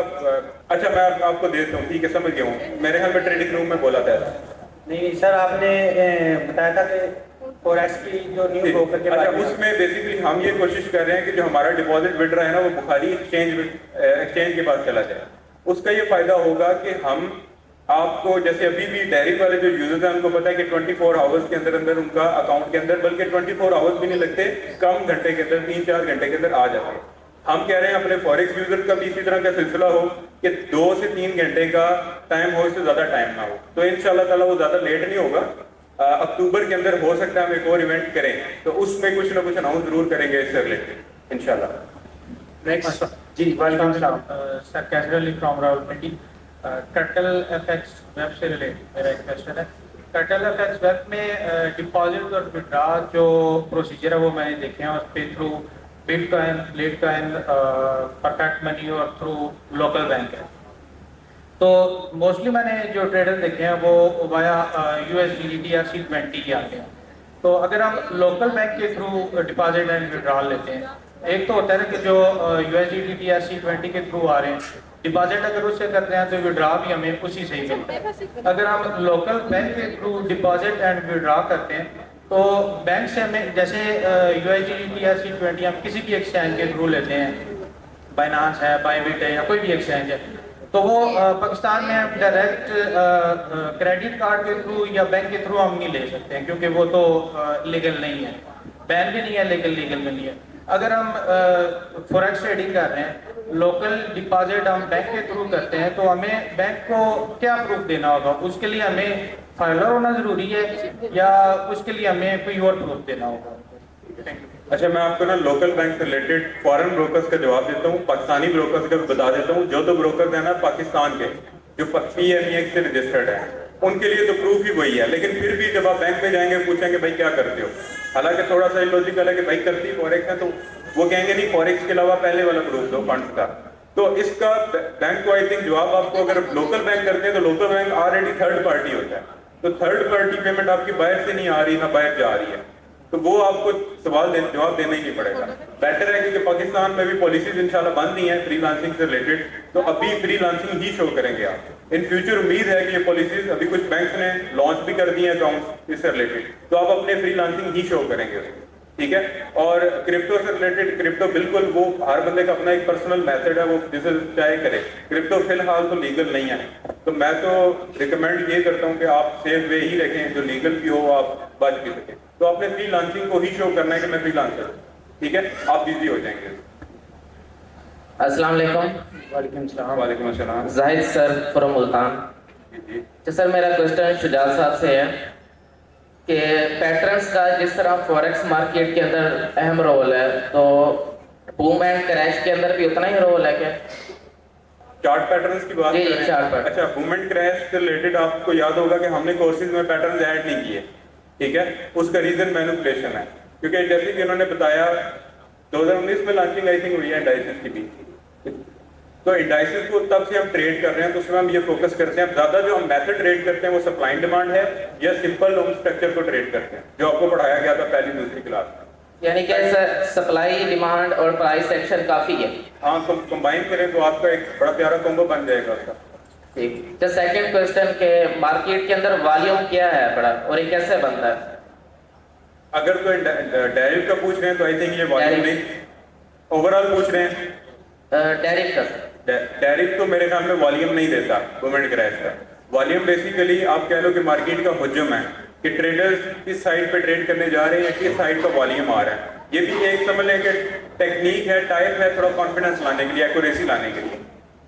अच्छा मैं आपको देता हूँ, ठीक है, समझ गया हूँ। मेरे ख्याल में ट्रेडिंग रूम में बोला था। नहीं सर, आपने बताया था कि फॉरेक्स की जो न्यू ब्रोकर के अच्छा, उसमें बेसिकली हम ये कोशिश कर रहे हैं कि जो हमारा डिपॉजिट विड्रॉ है ना, वो बुखारी एक्सचेंज के पास चला जाए। उसका ये फायदा होगा कि हम आपको, जैसे अभी भी डेयरी वाले जो यूजर्स हैं उनको पता है कि 24 आवर्स के अंदर अंदर उनका अकाउंट के अंदर, बल्कि 24 आवर्स भी नहीं लगते, कम घंटे के अंदर, 3-4 घंटे के अंदर आ जाते हैं। हम कह रहे हैं अपने फॉरेक्स यूजर का भी इसी तरह का सिलसिला हो कि 2 से 3 घंटे का टाइम हो, इससे ज्यादा टाइम ना हो। तो इंशाल्लाह ताला वो ज्यादा लेट नहीं होगा। अक्टूबर के अंदर हो सकता है हम एक और इवेंट करें, तो उसमें कुछ ना कुछ अनाउंस जरूर करेंगे इससे रिलेटेड इंशाल्लाह। नेक्स्ट जी, वेलकम सर, कैजुअली फ्रॉम रावलपिंडी। कर्टल एफएक्स वेब से रिलेटेड मेरा एक क्वेश्चन है। कर्टल एफएक्स वेब में डिपॉजिट और विड्रॉ जो प्रोसीजर है वो मैंने देखे हैं, उस पर through bitcoin, litecoin, perfect money और थ्रू लोकल बैंक है। तो मोस्टली मैंने जो ट्रेडर देखे हैं वो वाया USDT या C20 के आते हैं। तो अगर हम लोकल बैंक के थ्रू डिपॉजिट एंड विड्रॉल लेते हैं, एक तो होता है कि जो USDT या C20 के थ्रू आ रहे हैं, डिपॉजिट अगर उससे करते हैं तो विड्रॉ भी हमें उसी से ही मिलता है। अगर हम लोकल बैंक के थ्रू डिपॉजिट एंड विड्रॉ करते हैं तो बैंक से हमें, जैसे USDT या C20 हम किसी भी एक्सचेंज के थ्रू लेते हैं, बाइनांस है, बाइबिट है या कोई भी एक्सचेंज है, तो वो पाकिस्तान में हम डायरेक्ट क्रेडिट कार्ड के थ्रू या बैंक के थ्रू हम नहीं ले सकते हैं, क्योंकि वो तो लीगल नहीं है, बैन भी नहीं है, लीगल में नहीं है। अगर हम फॉरेक्स ट्रेडिंग कर रहे हैं, लोकल डिपॉजिट हम बैंक के थ्रू करते हैं, तो हमें बैंक को क्या प्रूफ देना होगा? उसके लिए हमें फाइलर होना जरूरी है या उसके लिए हमें कोई और प्रूफ देना होगा? अच्छा, मैं आपको ना लोकल बैंक से रिलेटेड फॉरेन ब्रोकर्स का जवाब देता हूँ, पाकिस्तानी ब्रोकर्स का बता देता हूँ। जो तो ब्रोकर्स है ना पाकिस्तान के, जो PMEX से रजिस्टर्ड है, उनके लिए तो प्रूफ ही वही है। लेकिन फिर भी जब आप बैंक में जाएंगे, पूछेंगे भाई क्या करते हो, हालांकि थोड़ा सा इलॉजिकल है कि भाई करती फॉरेक्स है, तो वो कहेंगे नहीं फॉरेक्स के अलावा पहले वाला प्रूफ दो फंड्स का। तो इसका बैंक को आई थिंक जवाब आपको, अगर लोकल बैंक करते हैं तो local bank already third party होता है, तो थर्ड पार्टी पेमेंट आपकी बाहर से नहीं आ रही ना बाहर जा रही है, तो वो आपको जवाब देना ही नहीं पड़ेगा। बेटर है क्योंकि पाकिस्तान में भी पॉलिसीज इंशाल्लाह बंद नहीं है फ्रीलांसिंग से रिलेटेड, तो अभी फ्रीलांसिंग ही शो करेंगे आप। इन फ्यूचर उम्मीद है कि ये पॉलिसीज, अभी कुछ बैंक्स ने लॉन्च भी कर दिए हैं अकाउंट्स इससे रिलेटेड, तो आप अपने फ्रीलांसिंग ही शो करेंगे उसको, ठीक है। और क्रिप्टो से रिलेटेड, क्रिप्टो बिल्कुल वो हर बंदे का अपना एक पर्सनल मेथड है, वो जिसे चाहे करे। क्रिप्टो फिलहाल तो लीगल नहीं है, तो मैं तो रिकमेंड ये करता हूँ कि आप सेफ वे ही रखें, जो लीगल भी हो, आप बच भी सकें। तो आपने फ्रीलांसिंग को ही शो करना है कि मैं फ्रीलांसर हूँ, ठीक है, आप बिजी हो जाएंगे। अस्सलाम वालेकुम अस्सलाम। Zahid sir from Multan. तो सर मेरा क्वेश्चन शुजात साहब से है कि पैटर्न्स का जिस तरह फॉरेक्स मार्केट के अंदर अहम रोल है, तो बूम एंड क्रैश के अंदर भी उतना ही रोल है क्या? चार्ट पैटर्न्स की बात जी, चार्ट पैटर्न। अच्छा, बूम एंड क्रैश से रिलेटेड आपको याद होगा कि हमने कोर्सेज में पैटर्न्स ऐड नहीं किए, ठीक है। उसका रीजन मैनिपुलेशन है, क्योंकि जैसे कि उन्होंने बताया 2019 में लॉन्चिंग आई थिंक हुई है इंडाइसिस की भी, तो इंडाइसिस को तब से हम ट्रेड कर रहे हैं, तो उसमें हम ये फोकस करते हैं ज्यादा, जो हम मेथड ट्रेड करते हैं वो सप्लाई एंड डिमांड है या सिंपल लॉन्ग स्ट्रक्चर को ट्रेड करते हैं, जो आपको पढ़ाया गया था पहली दूसरी क्लास में। यानी कि सप्लाई, डिमांड और प्राइस सेक्शन काफी है। हाँ, तो कंबाइन करें तो आपका एक बड़ा प्यारा कॉम्बो बन जाएगा उसका। ठीक। तो सेकंड क्वेश्चन के मार्केट के अंदर वॉल्यूम क्या है बड़ा और ये कैसे बनता है? अगर कोई डेरिव का पूछ रहे हैं तो आई थिंक ये वॉल्यूम नहीं, ओवरऑल पूछ रहे हैं डेरिव का। डेरिव तो मेरे ख्याल में वॉल्यूम नहीं देता बूम एंड क्रैश का। वॉल्यूम बेसिकली आप कह लो कि मार्केट का हुजूम है कि ट्रेडर्स किस साइड पे ट्रेड करने जा रहे हैं, किस साइड का वॉल्यूम आ रहा है। ये भी एक समझ लें कि टेक्निक है, टाइप है, थोड़ा कॉन्फिडेंस लाने के लिए, एक्यूरेसी लाने के लिए।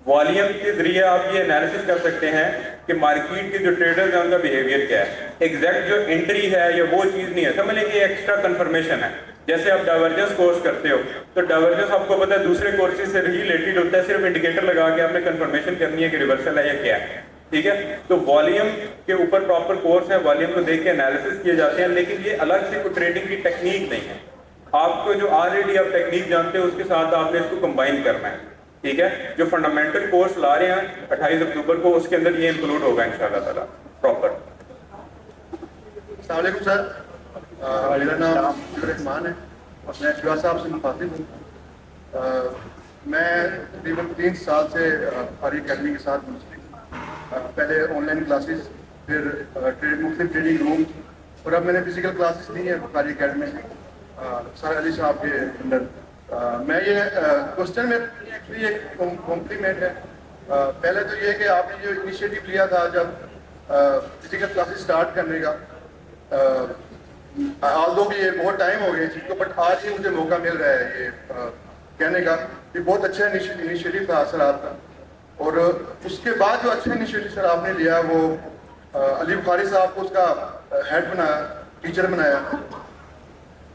वॉल्यूम के जरिए आप ये एनालिसिस कर सकते हैं कि मार्केट के जो ट्रेडर्स हैं उनका बिहेवियर क्या है। एग्जैक्ट जो एंट्री है या वो चीज नहीं है, समझ लें कि एक्स्ट्रा कंफर्मेशन है। जैसे आप डाइवर्जेंस कोर्स करते हो तो डाइवर्जेंस आपको पता है दूसरे कोर्सेज से रिलेटेड होता है, सिर्फ इंडिकेटर लगा के आपने कंफर्मेशन करनी है कि रिवर्सल है या क्या है। ठीक है। तो वॉल्यूम के ऊपर प्रॉपर कोर्स है, वॉल्यूम को देख के एनालिसिस किए जाते हैं, लेकिन ये अलग से कोई ट्रेडिंग की टेक्निक नहीं है। आपको जो ऑलरेडी आप टेक्निक जानते हो उसके साथ आपने इसको कंबाइन करना है, ठीक है। जो फंडामेंटल कोर्स ला रहे हैं 28 अक्टूबर को, उसके अंदर ये इंक्लूड होगा इंशाल्लाह ताला प्रॉपर। अस्सलाम वालेकुम सर, मेरा नाम रहमान है और मैं शिवा साहब से मुखातिब हूँ। मैं तकरीबन 3 साल से बुखारी अकेडमी के साथ मुंसलिक, पहले ऑनलाइन क्लासेस, फिर मुख्तलिफ ट्रेनिंग रूम, और अब मैंने फिजिकल क्लासेस ली हैं बुखारी अकेडमी से सर अली साहब के अंदर। मैं ये क्वेश्चन में एक्चुअली एक कॉम्प्लीमेंट है। पहले तो ये कि आपने जो इनिशिएटिव लिया था जब फिजिकल क्लासेस स्टार्ट करने का, आल्दो कि ये बहुत टाइम हो गया चीज़ को, बट आज ही मुझे मौका मिल रहा है ये कहने का कि बहुत अच्छा इनिशिएटिव था सर आपका। और उसके बाद जो अच्छा इनिशिएटिव सर आपने लिया वो अली बुखारी साहब को उसका हेड बनाया, टीचर बनाया।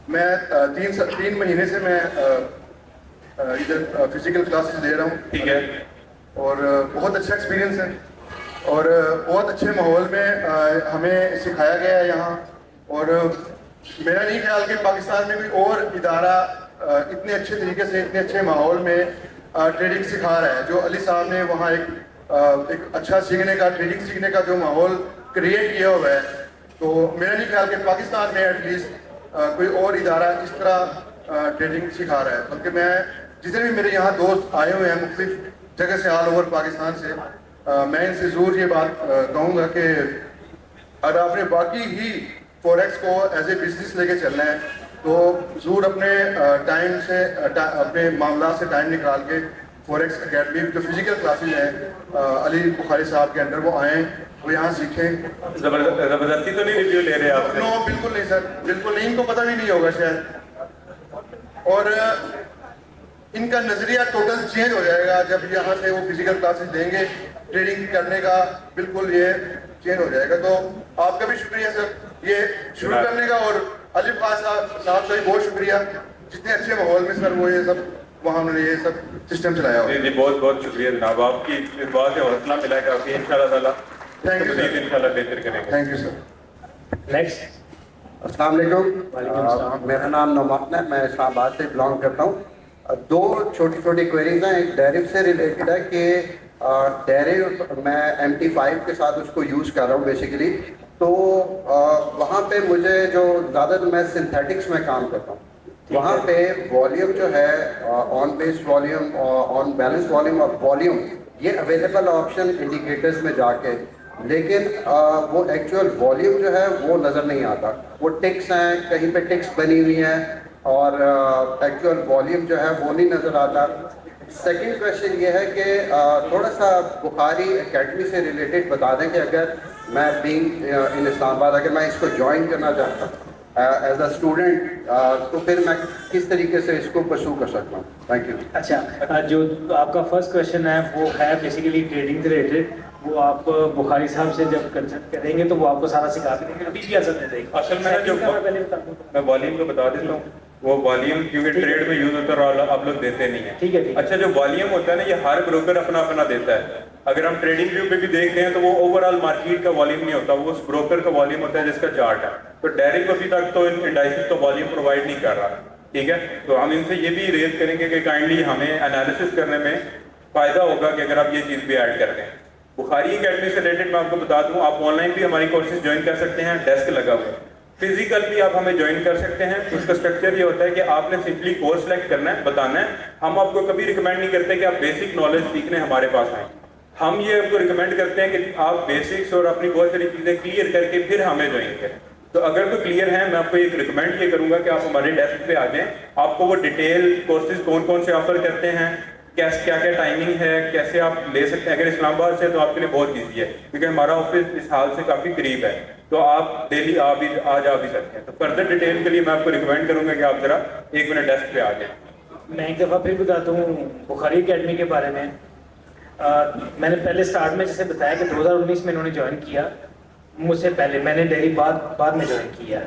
मैं 3 महीने से मैं इधर फिजिकल क्लासेस दे रहा हूँ, ठीक है, और बहुत अच्छा एक्सपीरियंस है और बहुत अच्छे माहौल में हमें सिखाया गया है यहाँ। और मेरा नहीं ख्याल कि पाकिस्तान में कोई और इदारा इतने अच्छे तरीके से, इतने अच्छे माहौल में ट्रेडिंग सिखा रहा है। जो अली साहब ने वहाँ एक अच्छा सीखने का, ट्रेडिंग सीखने का जो माहौल क्रिएट किया हुआ है, तो मेरा नहीं ख्याल कि पाकिस्तान में एटलीस्ट कोई और इदारा इस तरह ट्रेडिंग सिखा रहा है। बल्कि मैं जितने भी मेरे यहाँ दोस्त आए हुए हैं मुख्तलिफ जगह से, ऑल ओवर पाकिस्तान से, मैं इनसे ज़रूर ये बात कहूँगा कि अगर आपने बाकी ही फॉरेक्स को एज ए बिजनेस लेके चलना है तो ज़रूर अपने टाइम से, अपने मामला से टाइम निकाल के फॉरेक्स अकेडमी जो फिजिकल क्लासेज हैं अली बुखारी साहब के अंडर, वो आएँ, वो यहाँ सीखें। जबरदस्ती तो नहीं रिव्यू ले रहे आप? नो, बिल्कुल नहीं सर, बिल्कुल नहीं, इनको पता भी नहीं होगा शायद। और इनका नज़रिया टोटल चेंज हो जाएगा जब यहाँ से वो फिजिकल क्लासेस देंगे, ट्रेडिंग करने का बिल्कुल ये चेंज हो जाएगा। तो आपका भी शुक्रिया सर ये शुरू करने का, और अली बुखारी साहब का भी बहुत शुक्रिया, जितने अच्छे माहौल में सर वो ये सब वहाँ उन्होंने ये सब सिस्टम चलाया। जी, बहुत बहुत शुक्रिया जनाब, आपकी इस बात से हौसला मिला है काफ़ी। इंशाल्लाह ताला थैंक यू सर, इंशाल्लाह बेहतर करेंगे। Thank you sir. नेक्स्ट। अस्सलाम वालेकुम, मेरा नाम नौमान है, मैं इस्लामाबाद से बिलोंग करता हूँ। 2 छोटी क्वेरीज हैं। एक डेरिव से रिलेटेड है कि डेरिव मैं MT5 के साथ उसको यूज़ कर रहा हूँ बेसिकली, तो वहाँ पे मुझे जो ज़्यादातर मैं सिंथेटिक्स में काम करता हूँ, वहाँ पे वॉल्यूम जो है on base volume, on balance volume और वॉल्यूम, ये अवेलेबल ऑप्शन इंडिकेटर्स में जाके, लेकिन वो एक्चुअल वॉल्यूम जो है वो नज़र नहीं आता। वो टिक्स हैं, कहीं पे टिक्स बनी हुई हैं और एक्चुअल वॉल्यूम जो है वो नहीं नज़र आता। सेकंड क्वेश्चन ये है कि थोड़ा सा बुखारी एकेडमी से रिलेटेड बता दें कि अगर मैं बीइंग इन इस्लामाबाद, अगर मैं इसको ज्वाइन करना चाहता हूँ एज अ स्टूडेंट, तो फिर मैं किस तरीके से इसको परस्यू कर सकता हूँ? Thank you. अच्छा, जो आपका फर्स्ट क्वेश्चन है वो है बेसिकली ट्रेडिंग से रिलेटेड, वो आप बुखारी साहब से जब कंसल्ट करेंगे तो वो आपको सारा सिखा देंगे, अभी भी असर नहीं देगा। असल में जो मैं वॉल्यूम को बता देता हूँ, वो वॉल्यूम क्योंकि ट्रेड में यूज होता है और आप लोग देते नहीं है, ठीक है। अच्छा, जो वॉल्यूम होता है ना, ये हर ब्रोकर अपना अपना देता है। अगर हम ट्रेडिंग व्यू पे भी देखते हैं तो वो ओवरऑल मार्केट का वॉल्यूम नहीं होता, वो उस ब्रोकर का वॉल्यूम होता है जिसका चार्ट है। तो डायरेक्ट अभी तक तो इंडाइसिस तो वॉल्यूम प्रोवाइड नहीं कर रहा, ठीक है। तो हम इनसे ये भी रेज करेंगे कि काइंडली हमें एनालिसिस करने में फायदा होगा कि अगर आप ये चीज़ भी ऐड कर दें। बुखारी अकेडमी से रिलेटेड मैं आपको बता दूं, आप ऑनलाइन भी हमारी कोर्सेज ज्वाइन कर सकते हैं, डेस्क लगा हुआ है। फिजिकल भी आप हमें ज्वाइन कर सकते हैं। उसका स्ट्रक्चर ये होता है कि आपने सिंपली कोर्स सेलेक्ट करना है, बताना है। हम आपको कभी रिकमेंड नहीं करते कि आप बेसिक नॉलेज सीखने हमारे पास आए। हम ये आपको रिकमेंड करते हैं कि आप बेसिक्स और अपनी बहुत सारी चीज़ें क्लियर करके फिर हमें ज्वाइन करें। तो अगर कोई क्लियर है, मैं आपको एक रिकमेंड ये करूँगा कि आप हमारे डेस्क पे आ जाएं। आपको वो डिटेल कोर्सेज कौन कौन से ऑफर करते हैं, क्या क्या टाइमिंग है, कैसे आप ले सकते हैं। अगर इस्लामाबाद से तो आपके लिए बहुत ईजी है क्योंकि हमारा ऑफिस इस हाल से काफ़ी करीब है, तो आप डेली आ जा भी सकते हैं। तो फर्दर डिटेल के लिए मैं आपको रिकमेंड करूँगा कि आप जरा 1 मिनट डेस्क पे आ जाएं। मैं एक दफ़ा फिर बताता हूँ बुखारी अकेडमी के बारे में। मैंने पहले स्टार्ट में जैसे बताया कि 2019 में इन्होंने ज्वाइन किया, मुझसे पहले मैंने डेली बाद में ज्वाइन किया।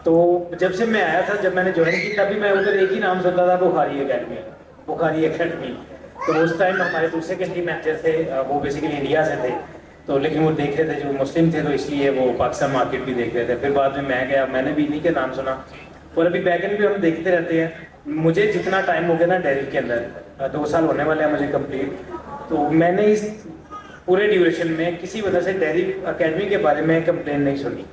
तो जब से मैं आया था, जब मैंने ज्वाइन की तभी मैं उधर एक ही नाम सुनता था, बुखारी अकेडमी। तो उस टाइम हमारे दूसरे कंट्री मैनेजर थे, वो बेसिकली इंडिया से थे। तो लेकिन वो देख रहे थे जो मुस्लिम थे, तो इसलिए वो पाकिस्तान मार्केट भी देख रहे थे। फिर बाद में मैं गया, मैंने भी इन्हीं के नाम सुना, और अभी बैकएंड भी हम देखते रहते हैं। मुझे जितना टाइम हो गया ना डेरिव के अंदर, 2 साल होने वाले हैं मुझे कंप्लीट, तो मैंने इस पूरे ड्यूरेशन में किसी वजह से डेरिव एकेडमी के बारे में कंप्लेन नहीं सुनी,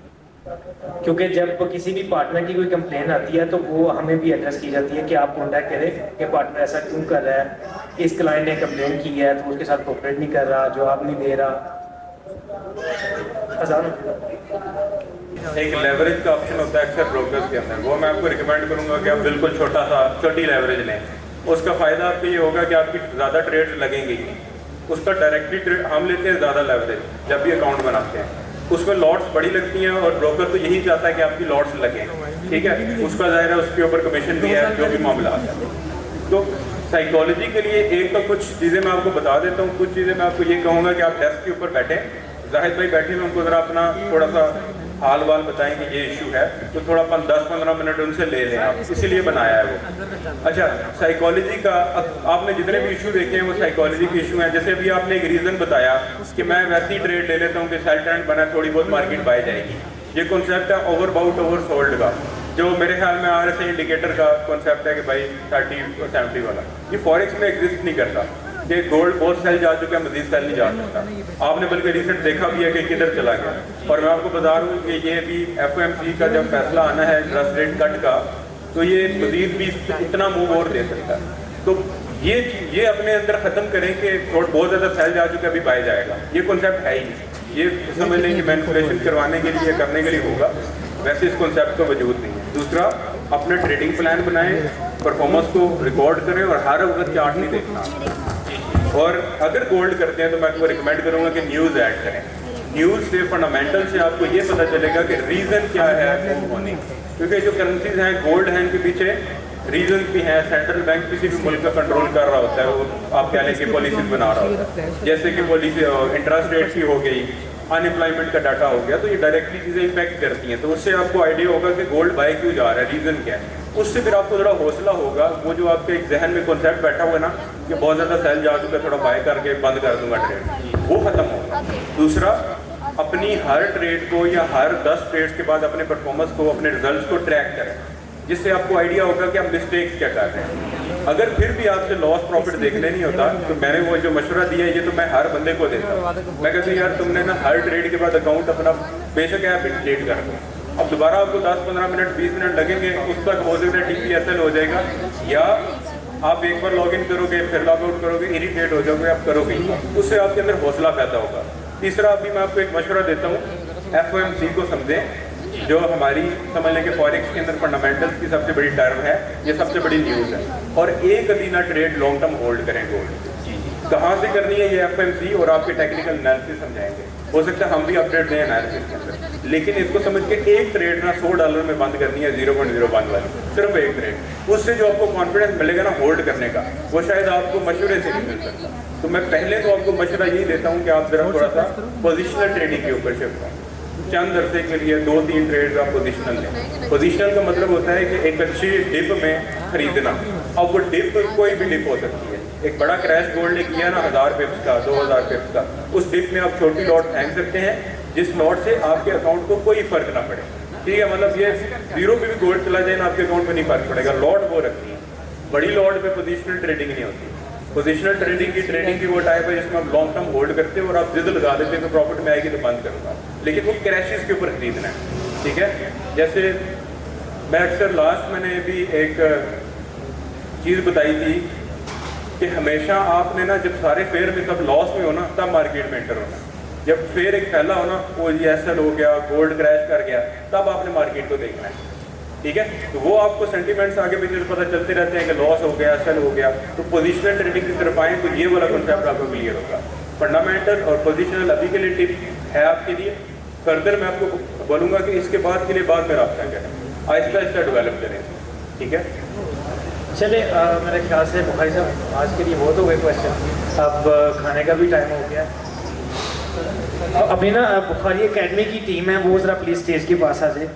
क्योंकि जब किसी भी पार्टनर की कोई कंप्लेन आती है तो वो हमें भी एड्रेस की जाती है कि आप कॉन्टैक्ट करें कि पार्टनर ऐसा क्यों कर रहा है, इस क्लाइंट ने कंप्लेन की है तो उसके साथ कोऑपरेट नहीं कर रहा, जवाब नहीं दे रहा। एक लेवरेज का ऑप्शन होता है अक्सर ब्रोकर्स के अंदर, वो मैं आपको रिकमेंड करूंगा कि आप बिल्कुल छोटी लेवरेज लें। उसका फ़ायदा आपको ये होगा कि आपकी ज़्यादा ट्रेड्स लगेंगी। उसका डायरेक्टली हम लेते हैं ज़्यादा लेवरेज जब भी अकाउंट बनाते हैं, उसमें लॉट्स बड़ी लगती हैं और ब्रोकर तो यही चाहता है कि आपकी लॉट्स लगें, ठीक है। उसका ज़ाहिर है उसके ऊपर कमीशन भी है, जो भी मामला आता है। तो साइकोलॉजी के लिए एक तो कुछ चीज़ें मैं आपको बता देता हूँ, कुछ चीज़ें मैं आपको ये कहूँगा कि आप डेस्क के ऊपर बैठें, जाहिद भाई बैठे हैं, उनको ज़रा अपना थोड़ा सा हाल वाल बताएं कि ये इशू है, तो थोड़ा 10-15 मिनट उनसे ले लें आप, इसीलिए बनाया है वो। अच्छा, साइकोलॉजी का आपने जितने भी इशू देखे हैं वो साइकोलॉजी के इशू हैं। जैसे अभी आपने एक रीज़न बताया कि मैं वैसी ट्रेड ले लेता हूँ कि सेल ट्रेंड बना, थोड़ी बहुत मार्केट बाय जाएगी। ये कॉन्सेप्ट है ओवर बाउट ओवर सोल्ड का, जो मेरे ख्याल में RSI इंडिकेटर का कॉन्सेप्ट है कि भाई 30 और 70 वाला, ये फॉरेक्स में एग्जिस्ट नहीं करता कि गोल्ड बहुत सेल जा चुका है, मजीद सेल नहीं जा सकता। आपने बल्कि रिसेंट देखा भी है कि किधर चला गया। और मैं आपको बता रहा हूँ कि ये भी FOMC का जब फैसला आना है इंटरेस्ट रेट कट का, तो ये मजीद भी इतना मूव और दे सकता है। तो ये अपने अंदर ख़त्म करें कि बहुत ज़्यादा सेल जा चुका है, अभी पाया जाएगा, ये कॉन्सेप्ट है ही। ये समझ लें कि मैनिपुलेशन करवाने के लिए, करने के लिए होगा, वैसे इस कॉन्सेप्ट का वजूद नहीं है। दूसरा, अपना ट्रेडिंग प्लान बनाएं, परफॉर्मेंस को रिकॉर्ड करें और हर वक्त चार्ट नहीं देखना। और अगर गोल्ड करते हैं तो मैं आपको रिकमेंड करूंगा कि न्यूज़ ऐड करें। न्यूज़ से फंडामेंटल से आपको ये पता चलेगा कि रीज़न क्या है मूव होने, क्योंकि जो करेंसीज हैं गोल्ड हैं, इनके पीछे रीजन भी हैं। सेंट्रल बैंक किसी भी मुल्क का कंट्रोल कर रहा होता है, वो आप कह लें कि पॉलिसीज बना रहा होता है, जैसे कि पॉलिसी इंटरेस्ट रेट की हो गई, अनएम्प्लॉयमेंट का डाटा हो गया, तो ये डायरेक्टली चीज़ें इम्पैक्ट करती हैं। तो उससे आपको आइडिया होगा कि गोल्ड बाय क्यों जा रहा है, रीज़न क्या है। उससे फिर आपको थोड़ा हौसला होगा, वो जो आपके एक जहन में कॉन्सेप्ट बैठा हुआ है ना कि बहुत ज़्यादा सेल जा चुका है, थोड़ा बाय करके बंद कर दूंगा ट्रेड, वो ख़त्म होगा। दूसरा, अपनी हर ट्रेड को या हर 10 ट्रेड्स के बाद अपने परफॉर्मेंस को, अपने रिजल्ट को ट्रैक करें, जिससे आपको आइडिया होगा कि आप मिस्टेक्स क्या कर रहे हैं। अगर फिर भी आपसे लॉस प्रॉफिट देखने नहीं होता, तो मैंने वो जो मशवरा दिया है ये तो मैं हर बंदे को देता हूँ। मैं कहता हूँ यार तुमने ना हर ट्रेड के बाद अकाउंट अपना बेशक ऐप डिलीट कर दो, अब दोबारा आपको 10-15 मिनट 20 मिनट लगेंगे, उस तक हो सकता है TPSL हो जाएगा, या आप एक बार लॉगिन करोगे फिर लॉग आउट करोगे, इरिटेट हो जाओगे, आप करोगे, उससे आपके अंदर हौसला पैदा होगा। तीसरा, अभी मैं आपको एक मशवरा देता हूँ, FOMC को समझें, जो हमारी समझ लें कि फॉरेक्स के अंदर फंडामेंटल्स की सबसे बड़ी टर्म है, ये सबसे बड़ी न्यूज़ है। और एक अदीना ट्रेड लॉन्ग टर्म होल्ड करें गोल्ड, कहाँ से करनी है ये FOMC और आपके टेक्निकल एनालिसिस समझाएंगे। हो सकता है हम भी अपडेट दें एनालिसिस के अंदर, लेकिन इसको समझ के एक ट्रेड ना $100 में बंद करनी है 0.01 वाली, सिर्फ एक ट्रेड। उससे जो आपको कॉन्फिडेंस मिलेगा ना होल्ड करने का, वो शायद आपको मशवरे से नहीं मिल सकता। तो मैं पहले तो आपको मशवरा यही देता हूँ कि आप जरा थोड़ा सा पोजिशनल ट्रेडिंग के ऊपर शिफ्ट हों। चंद अरसे के लिए 2-3 ट्रेड आप पोजिशनल लें। पोजिशनल का मतलब होता है कि एक अच्छी डिप में खरीदना। अब वो डिप कोई भी डिप हो सकती है, एक बड़ा क्रैश गोल्ड ने किया ना 1000 पिप्स का, 2000 पिप्स का, उस डिप में आप छोटी लॉट फेंक सकते हैं, जिस लॉट से आपके अकाउंट को कोई फर्क ना पड़े। ठीक है, मतलब ये 0 पे भी गोल्ड चला जाए ना, आपके अकाउंट में नहीं फर्क पड़ेगा। लॉट वो रखती है, बड़ी लॉट पे पोजिशनल ट्रेडिंग नहीं होती। पोजिशनल ट्रेडिंग की वो टाइप है जिसमें आप लॉन्ग टर्म होल्ड करते हो और आप जिद लगा देते हो कि प्रॉफिट में आएगी तो बंद करूँगा, लेकिन वो क्रैशेस के ऊपर खरीदना है। ठीक है, जैसे मैं अक्सर लास्ट मैंने भी एक चीज़ बताई थी कि हमेशा आपने ना जब सारे फेयर में सब लॉस में हो ना, तब मार्केट में एंटर होना। जब फेयर एक फैला हो ना, वो ESL हो गया, गोल्ड क्रैश कर गया, तब आपने मार्केट को देखना है। ठीक है, तो वो आपको सेंटीमेंट्स आगे पीछे पता चलते रहते हैं कि लॉस हो गया, सेल हो गया, तो पोजिशनल ट्रेडिंग की तरफ आएँ तो ये वाला कॉन्सेप्ट आपको क्लियर होगा। फंडामेंटल और पोजिशनल अभी के लिए टिप है आपके लिए। फर्दर मैं आपको बोलूँगा कि इसके बाद के लिए बाद में रास्ता करें, आहिस्ता आहिस्ता डेवलप करें। ठीक है, चले मेरे ख्याल से बुखारी साहब आज के लिए बहुत हो गए क्वेश्चन, अब खाने का भी टाइम हो गया। अभी ना बुखारी एकेडमी की टीम है, वो ज़रा प्लीज़ स्टेज के पास आ जाए।